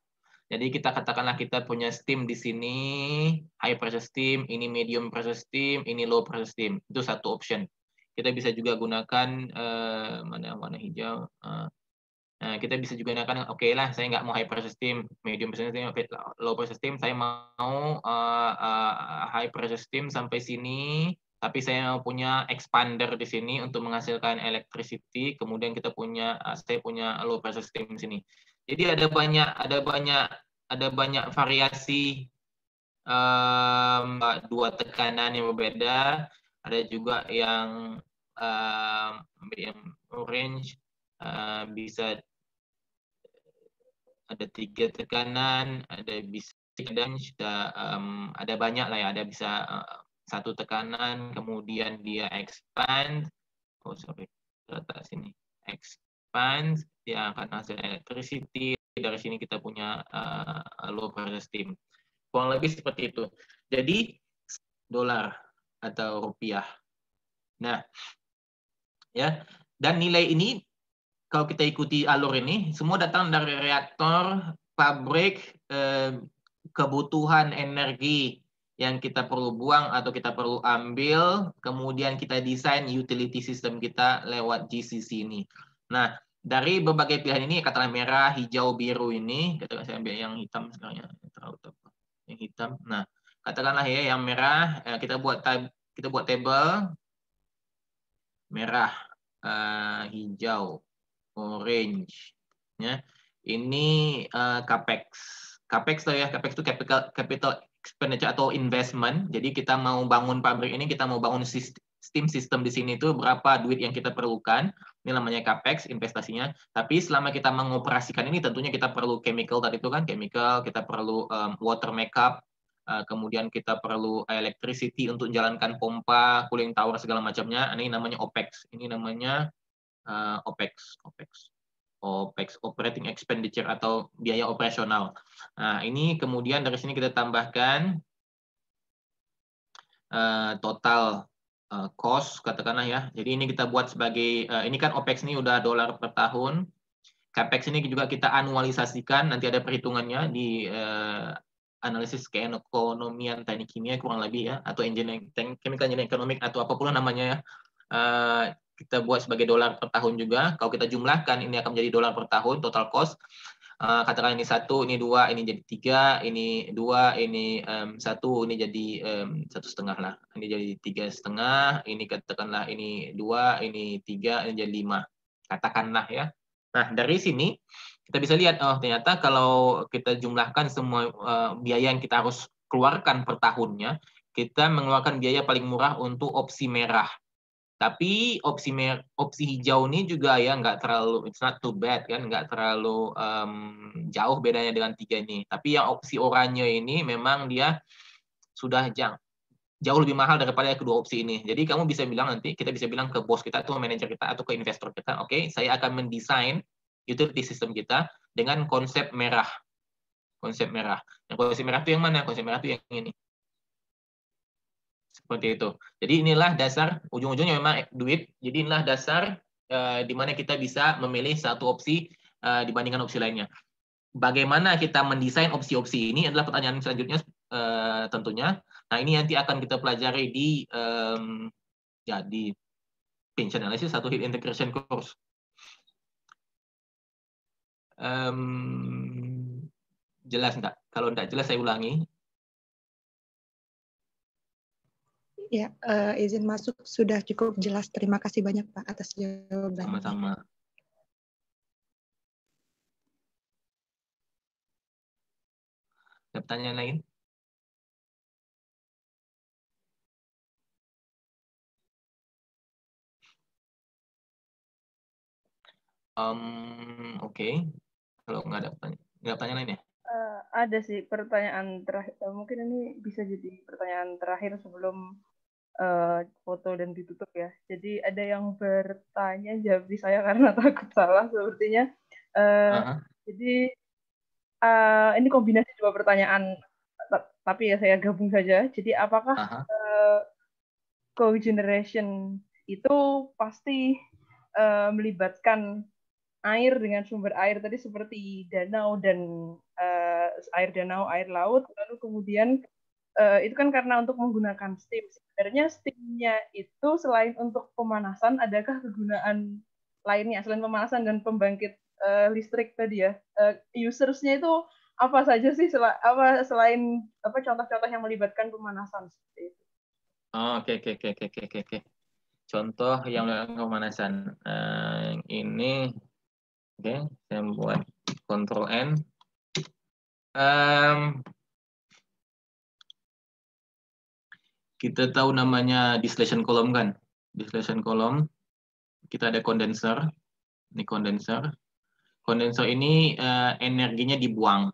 Jadi kita katakanlah kita punya steam di sini, high pressure steam, ini medium pressure steam, ini low pressure steam. Itu satu option. Kita bisa juga gunakan mana warna hijau. Nah, kita bisa juga gunakan, oke lah, saya nggak mau high pressure steam, medium pressure steam, low pressure steam, saya mau high pressure steam sampai sini. Tapi saya punya expander di sini untuk menghasilkan electricity. Kemudian saya punya low pressure steam di sini. Jadi ada banyak variasi dua tekanan yang berbeda. Ada juga yang orange bisa ada 3 tekanan, ada bisa ada banyak lah ya, ada bisa 1 tekanan, kemudian dia expand, letak sini, expand, dia akan hasil electricity, dari sini kita punya low pressure steam. Kurang lebih seperti itu. Jadi, dolar atau rupiah. Nah, ya, dan nilai ini, kalau kita ikuti alur ini, semua datang dari reaktor, pabrik, kebutuhan energi yang kita perlu buang atau kita perlu ambil, kemudian kita desain utility system kita lewat GCC ini. Nah, dari berbagai pilihan ini, katakanlah merah, hijau, biru ini, saya ambil yang hitam sekarang ya, yang hitam. Nah, katakanlah ya yang merah, kita buat table merah, hijau, orange, ya. Ini capex. Capex itu capital expenditure atau investment. Jadi kita mau bangun pabrik ini, kita mau bangun steam system di sini itu berapa duit yang kita perlukan. Ini namanya capex, investasinya. Tapi selama kita mengoperasikan ini tentunya kita perlu chemical tadi itu kan, kita perlu water makeup, kemudian kita perlu electricity untuk menjalankan pompa, cooling tower segala macamnya. Ini namanya OPEX. Ini namanya OPEX, operating expenditure atau biaya operasional. Nah, ini kemudian dari sini kita tambahkan total cost katakanlah ya. Jadi ini kita buat sebagai ini kan OPEX ini udah dolar per tahun. CAPEX ini juga kita anualisasikan, nanti ada perhitungannya di analisis keekonomian teknik kimia kurang lebih ya, atau chemical engineering economic atau apapun namanya ya. Kita buat sebagai dolar per tahun juga. Kalau kita jumlahkan ini akan menjadi dolar per tahun total cost. Katakan ini 1, ini 2, ini jadi 3, ini 2, ini 1, ini jadi 1,5 lah. Ini jadi 3,5, ini katakanlah ini 2, ini 3, ini jadi 5. Katakanlah ya. Nah, dari sini kita bisa lihat, oh ternyata kalau kita jumlahkan semua biaya yang kita harus keluarkan per tahunnya, kita mengeluarkan biaya paling murah untuk opsi merah. Tapi opsi hijau ini juga ya nggak terlalu, it's not too bad kan, nggak terlalu jauh bedanya dengan 3 ini. Tapi yang opsi oranye ini memang dia sudah jauh lebih mahal daripada kedua opsi ini. Jadi kamu bisa bilang nanti, kita bisa bilang ke bos kita atau manajer kita atau ke investor kita, oke, saya akan mendesain utility system kita dengan konsep merah. Konsep merah. Yang konsep merah itu yang mana? Konsep merah itu yang ini. Seperti itu. Jadi inilah dasar, ujung-ujungnya memang duit. Jadi inilah dasar di mana kita bisa memilih satu opsi dibandingkan opsi lainnya. Bagaimana kita mendesain opsi-opsi ini adalah pertanyaan selanjutnya tentunya. Nah, ini nanti akan kita pelajari di pinch analysis atau heat integration course. Jelas enggak? Kalau enggak jelas saya ulangi. Ya, izin masuk sudah cukup jelas. Terima kasih banyak Pak atas jawabannya. Sama-sama. Ada pertanyaan lain? Oke. Kalau nggak ada pertanyaan lain ya? Ada sih pertanyaan terakhir. Mungkin ini bisa jadi pertanyaan terakhir sebelum foto dan ditutup ya. Jadi ada yang bertanya, jawab di saya karena takut salah sepertinya. Jadi ini kombinasi dua pertanyaan, tapi ya saya gabung saja. Jadi apakah cogeneration itu pasti melibatkan air dengan sumber air tadi seperti danau dan air danau, air laut, lalu kemudian itu kan karena untuk menggunakan steam. Sebenarnya steamnya itu selain untuk pemanasan, adakah kegunaan lainnya selain pemanasan dan pembangkit listrik tadi ya? Usersnya itu apa saja sih selain contoh-contoh yang melibatkan pemanasan seperti itu? Oke. Contoh yang melibatkan pemanasan. Ini, oke, saya buat Ctrl N. Kita tahu namanya distillation column kan? Distillation column. Kita ada condenser. Ini condenser. Condenser ini energinya dibuang.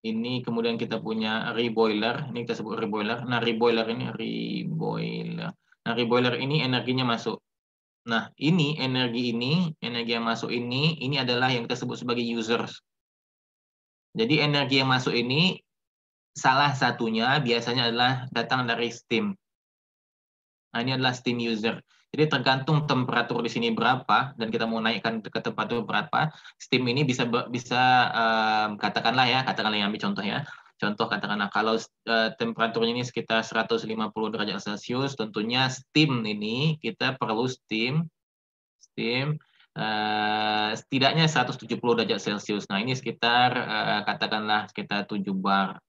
Ini kemudian kita punya reboiler. Ini kita sebut reboiler. Nah, reboiler ini energinya masuk. Nah, energi yang masuk ini adalah yang kita sebut sebagai users. Jadi energi yang masuk ini salah satunya biasanya adalah datang dari steam. Nah, ini adalah steam user. Jadi tergantung temperatur di sini berapa dan kita mau naikkan ke temperatur berapa, steam ini bisa katakanlah yang ambil contoh ya. Contoh katakanlah kalau temperaturnya ini sekitar 150 derajat Celcius, tentunya steam ini kita perlu steam setidaknya 170 derajat Celcius. Nah, ini sekitar katakanlah sekitar 7 bar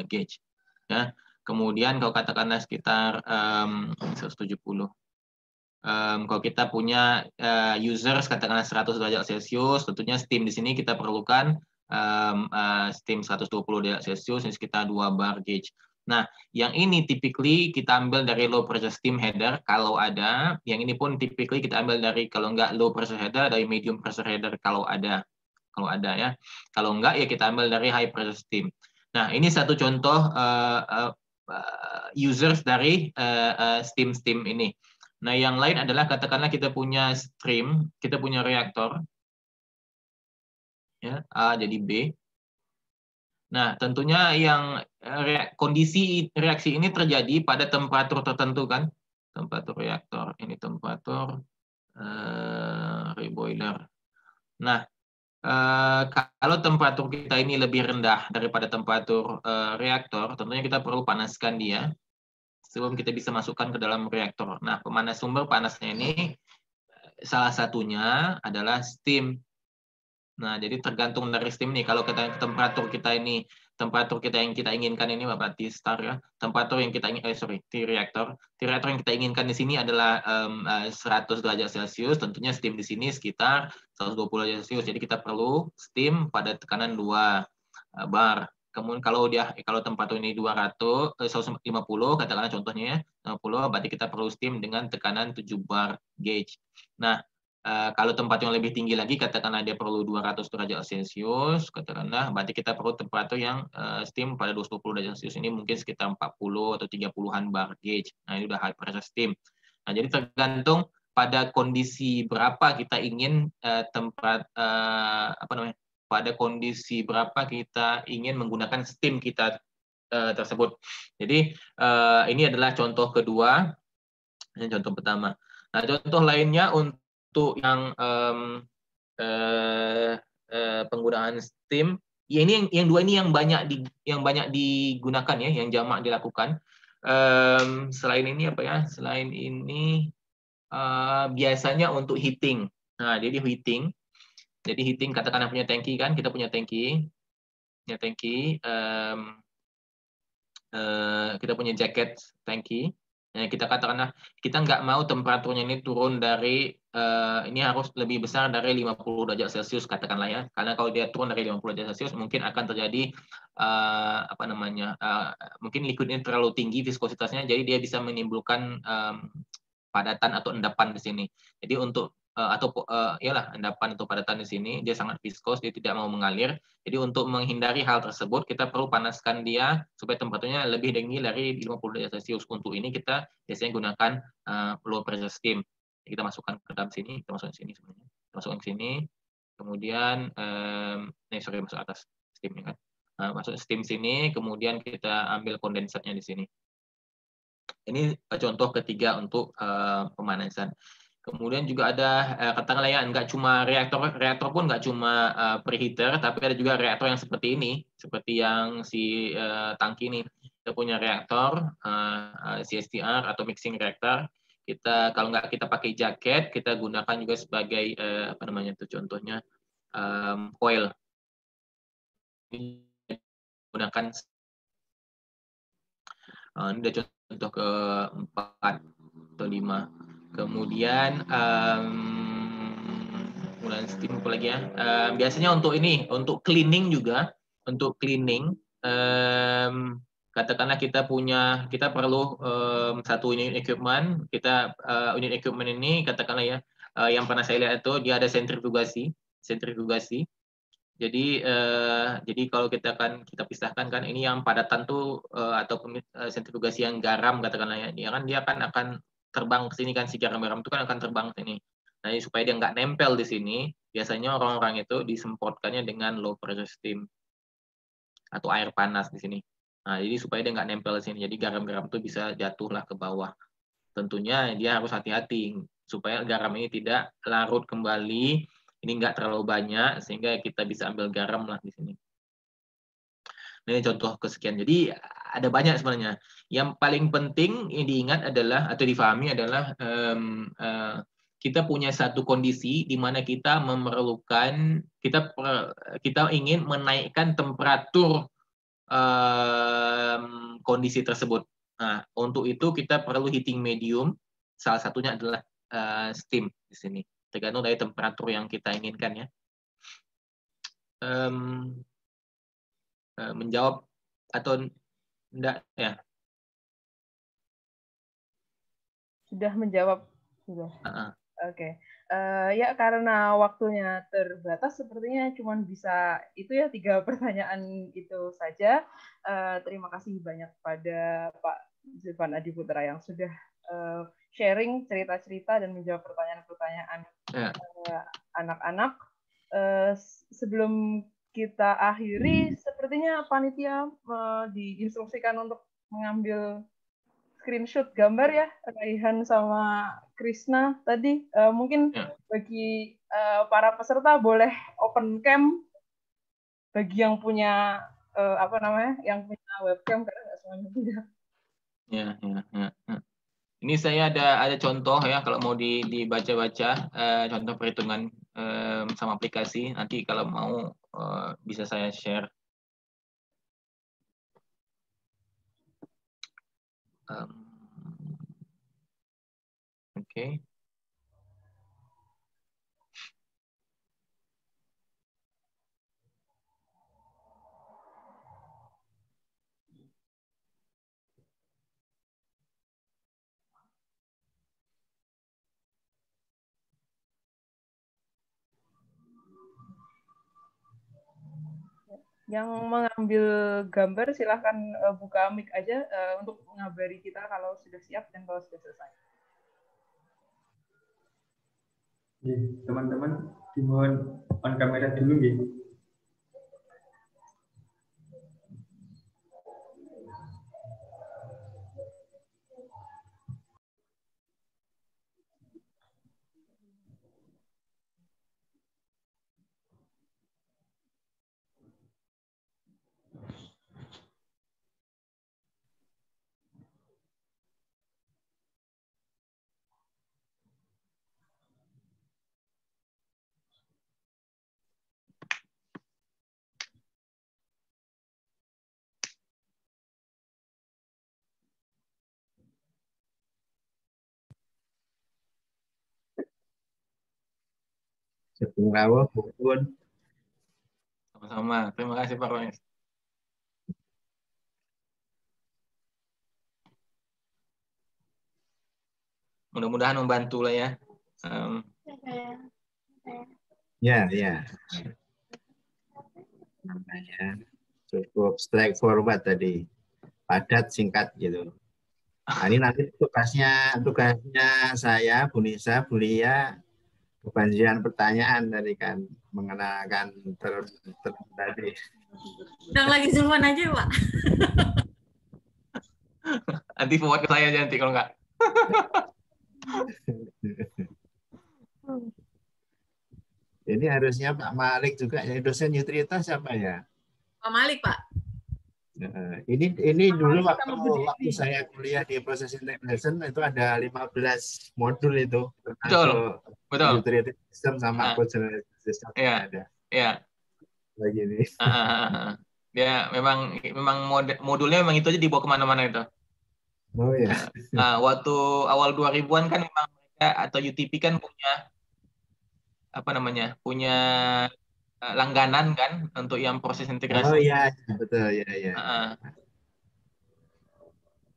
gauge ya. Kemudian kalau katakanlah sekitar 170. Kalau kita punya users katakanlah 100 derajat Celcius, tentunya steam di sini kita perlukan steam 120 derajat Celcius, ini sekitar 2 bar gauge. Nah, yang ini typically kita ambil dari low pressure steam header kalau ada. Yang ini pun typically kita ambil dari, kalau enggak low pressure header, dari medium pressure header kalau ada ya. Kalau enggak ya kita ambil dari high pressure steam. Nah, ini satu contoh users dari steam ini. Nah, yang lain adalah katakanlah kita punya stream, kita punya reaktor, ya, A jadi B. Nah, tentunya yang kondisi reaksi ini terjadi pada temperatur tertentu kan, temperatur reaktor, ini temperatur reboiler. Nah, kalau temperatur kita ini lebih rendah daripada temperatur reaktor, tentunya kita perlu panaskan dia sebelum kita bisa masukkan ke dalam reaktor. Nah, sumber panasnya ini salah satunya adalah steam. Nah, jadi tergantung dari steam nih. Kalau temperatur kita yang kita inginkan ini berarti star ya. Temperatur yang kita ingin, T-reaktor yang kita inginkan di sini adalah 100 derajat Celcius. Tentunya steam di sini sekitar 120 derajat Celcius. Jadi kita perlu steam pada tekanan 2 bar. Kemudian kalau temperatur ini 150 katakanlah contohnya 50, berarti kita perlu steam dengan tekanan 7 bar gauge. Nah, kalau tempat yang lebih tinggi lagi, katakanlah dia perlu 200 derajat Celcius, katakanlah, berarti kita perlu temperatur yang steam pada 220 derajat Celcius ini mungkin sekitar 40 atau 30-an bar gauge. Nah, ini udah high pressure steam. Nah, jadi tergantung pada kondisi berapa kita ingin pada kondisi berapa kita ingin menggunakan steam kita tersebut. Jadi ini adalah contoh kedua, ini contoh pertama. Nah, contoh lainnya untuk yang penggunaan steam, ya ini yang dua ini yang banyak digunakan ya, yang jamak dilakukan. Selain ini apa ya? Selain ini biasanya untuk heating. Nah, jadi heating. Jadi heating katakanlah punya tangki kan, kita punya tangki, kita punya jaket tangki. Nah, kita katakanlah kita nggak mau temperaturnya ini turun dari ini harus lebih besar dari 50 derajat Celcius katakanlah ya. Karena kalau dia turun dari 50 derajat Celcius mungkin akan terjadi mungkin liquid ini terlalu tinggi viskositasnya, jadi dia bisa menimbulkan padatan atau endapan di sini. Jadi untuk endapan atau padatan di sini dia sangat viskos, dia tidak mau mengalir. Jadi untuk menghindari hal tersebut kita perlu panaskan dia supaya temperaturnya lebih tinggi dari 50 derajat Celcius. Untuk ini kita biasanya gunakan low pressure steam. Jadi kita masukkan ke dalam sini, kita masukkan sini sebenarnya. Kita masukkan ke sini, kemudian masuk atas steamnya kan. Masuk steam sini, kemudian kita ambil kondensatnya di sini. Ini contoh ketiga untuk pemanasan. Kemudian juga ada katakanlah ya, nggak cuma reaktor pun nggak cuma preheater, tapi ada juga reaktor yang seperti ini, seperti yang si tangki ini. Kita punya reaktor CSTR atau mixing reactor. Kalau nggak kita pakai jaket, kita gunakan juga sebagai contohnya coil. Gunakan ini udah contoh ke-4 atau 5. Kemudian penggunaan steam apa lagi ya? Biasanya untuk cleaning juga, untuk cleaning katakanlah kita perlu satu unit equipment, unit equipment ini katakanlah ya, yang pernah saya lihat itu dia ada sentrifugasi. Jadi kalau kita pisahkan kan, ini yang padatan tuh atau sentrifugasi yang garam katakanlah ya, dia akan terbang ke sini kan, si garam-garam itu kan akan terbang ke sini. Nah, supaya dia nggak nempel di sini, biasanya orang-orang itu disemprotkannya dengan low pressure steam atau air panas di sini. Nah, jadi supaya dia nggak nempel di sini, jadi garam-garam itu bisa jatuhlah ke bawah. Tentunya dia harus hati-hati supaya garam ini tidak larut kembali, ini nggak terlalu banyak sehingga kita bisa ambil garam lah di sini. Ini contoh kesekian. Jadi ada banyak sebenarnya. Yang paling penting yang diingat adalah atau difahami adalah kita punya satu kondisi di mana kita memerlukan kita ingin menaikkan temperatur kondisi tersebut. Nah, untuk itu kita perlu heating medium. Salah satunya adalah steam di sini. Tergantung dari temperatur yang kita inginkan ya. Menjawab atau enggak ya? Sudah menjawab sudah. Oke. Ya karena waktunya terbatas, sepertinya cuma bisa itu ya 3 pertanyaan itu saja. Terima kasih banyak pada Pak Zulfan Adiputra yang sudah sharing cerita-cerita dan menjawab pertanyaan-pertanyaan anak-anak. Sebelum kita akhiri, sepertinya panitia diinstruksikan untuk mengambil screenshot gambar ya, Raihan sama Krishna tadi. Mungkin bagi para peserta boleh open cam bagi yang punya yang punya webcam, karena nggak semuanya punya. Ya. Ini saya ada contoh ya, kalau mau dibaca-baca contoh perhitungan sama aplikasi. Nanti kalau mau bisa saya share. Oke. Yang mengambil gambar silahkan buka mic aja untuk mengabari kita kalau sudah siap dan kalau sudah selesai. Teman-teman dimohon on kamera dulu ya. Sugeng rawuh, Bun. Sama-sama. Terima kasih Pak Ronis. Mudah-mudahan membantu lah ya. Ya, ya. Namanya cukup straightforward tadi, padat, singkat gitu. Nah, ini nanti tugasnya saya, Bu Nisa, Bu Lia, kebanjiran pertanyaan tadi kan, mengenalkan term tadi. Udah lagi Zulfan aja, Pak. Nanti forward ke saya aja nanti kalau enggak. Ini harusnya Pak Malik juga, yang dosen Yutrita siapa ya? Pak Malik, Pak. Ini dulu waktu saya kuliah di proses integration itu ada 15 modul itu. Betul. Utility system sama coordinate system ada. Iya. Begini. Ya memang modulnya memang itu aja dibawa kemana-mana itu. Oh ya. Waktu awal 2000-an kan memang mereka atau UTP kan punya langganan kan untuk yang proses integrasi. Oh iya, betul ya.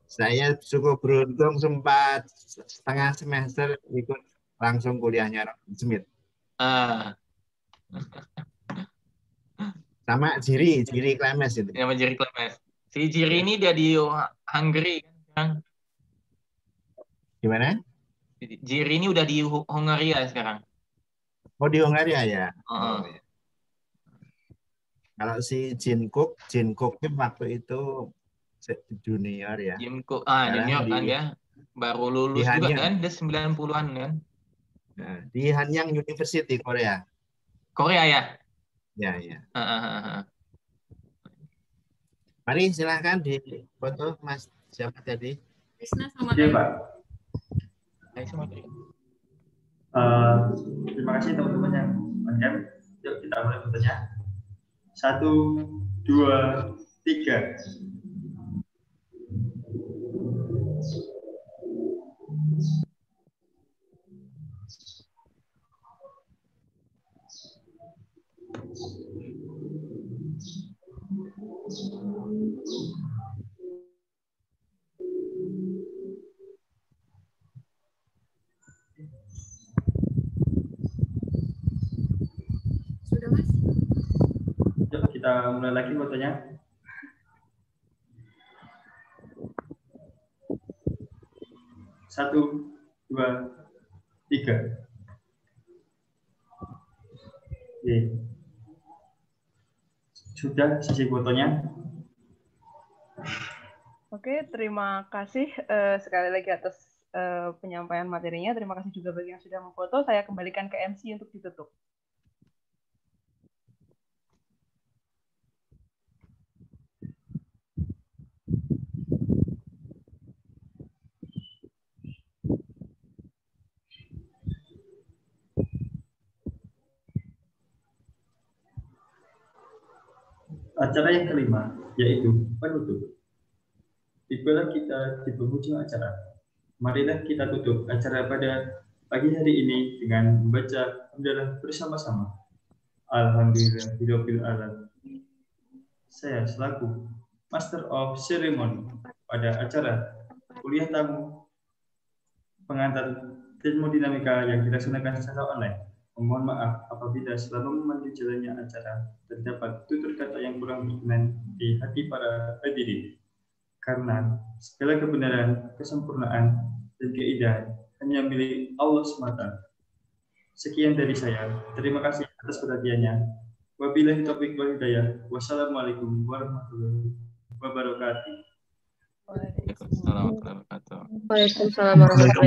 Saya cukup beruntung sempat setengah semester ikut langsung kuliahnya Smith. Sama Jiri Klemes itu. Sama Jiri Klemes. Si Jiri ini dia di Hungary kan? Gimana? Jiri ini udah di Hungaria sekarang. Oh, di Hungaria ya. Oh, ya. Kalau si Jin Cook waktu itu junior ya. Jin Cook, junior kan ya. Baru lulus juga kan, dia 90-an kan. Nah, di Hanyang University Korea. Korea ya? Ya. Mari silahkan di foto Mas siapa tadi? Krisna sama Iya, Pak. Terima kasih teman-teman yang on-cam. Yuk kita mulai fotonya. 1, 2, 3. Sudah, Mas? Yuk kita mulai lagi fotonya. 1, 2, 3. Oke. Sudah sesi fotonya. Oke, terima kasih sekali lagi atas penyampaian materinya. Terima kasih juga bagi yang sudah memfoto. Saya kembalikan ke MC untuk ditutup. Acara yang kelima, yaitu penutup. Tibalah kita di penghujung acara. Marilah kita tutup acara pada pagi hari ini dengan membaca hamdalah bersama-sama. Alhamdulillahirabbil alamin. Saya selaku Master of Ceremony pada acara kuliah tamu pengantar termodinamika yang dilaksanakan secara online. Mohon maaf apabila selama memandu jalannya acara terdapat tutur kata yang kurang berkenan di hati para hadirin. Karena segala kebenaran, kesempurnaan, dan keindahan hanya milik Allah semata. Sekian dari saya. Terima kasih atas perhatiannya. Wabillahi taufiq wal hidayah. Wassalamualaikum warahmatullahi wabarakatuh. Waalaikumsalam warahmatullahi wabarakatuh. Waalaikumsalam warahmatullahi wabarakatuh.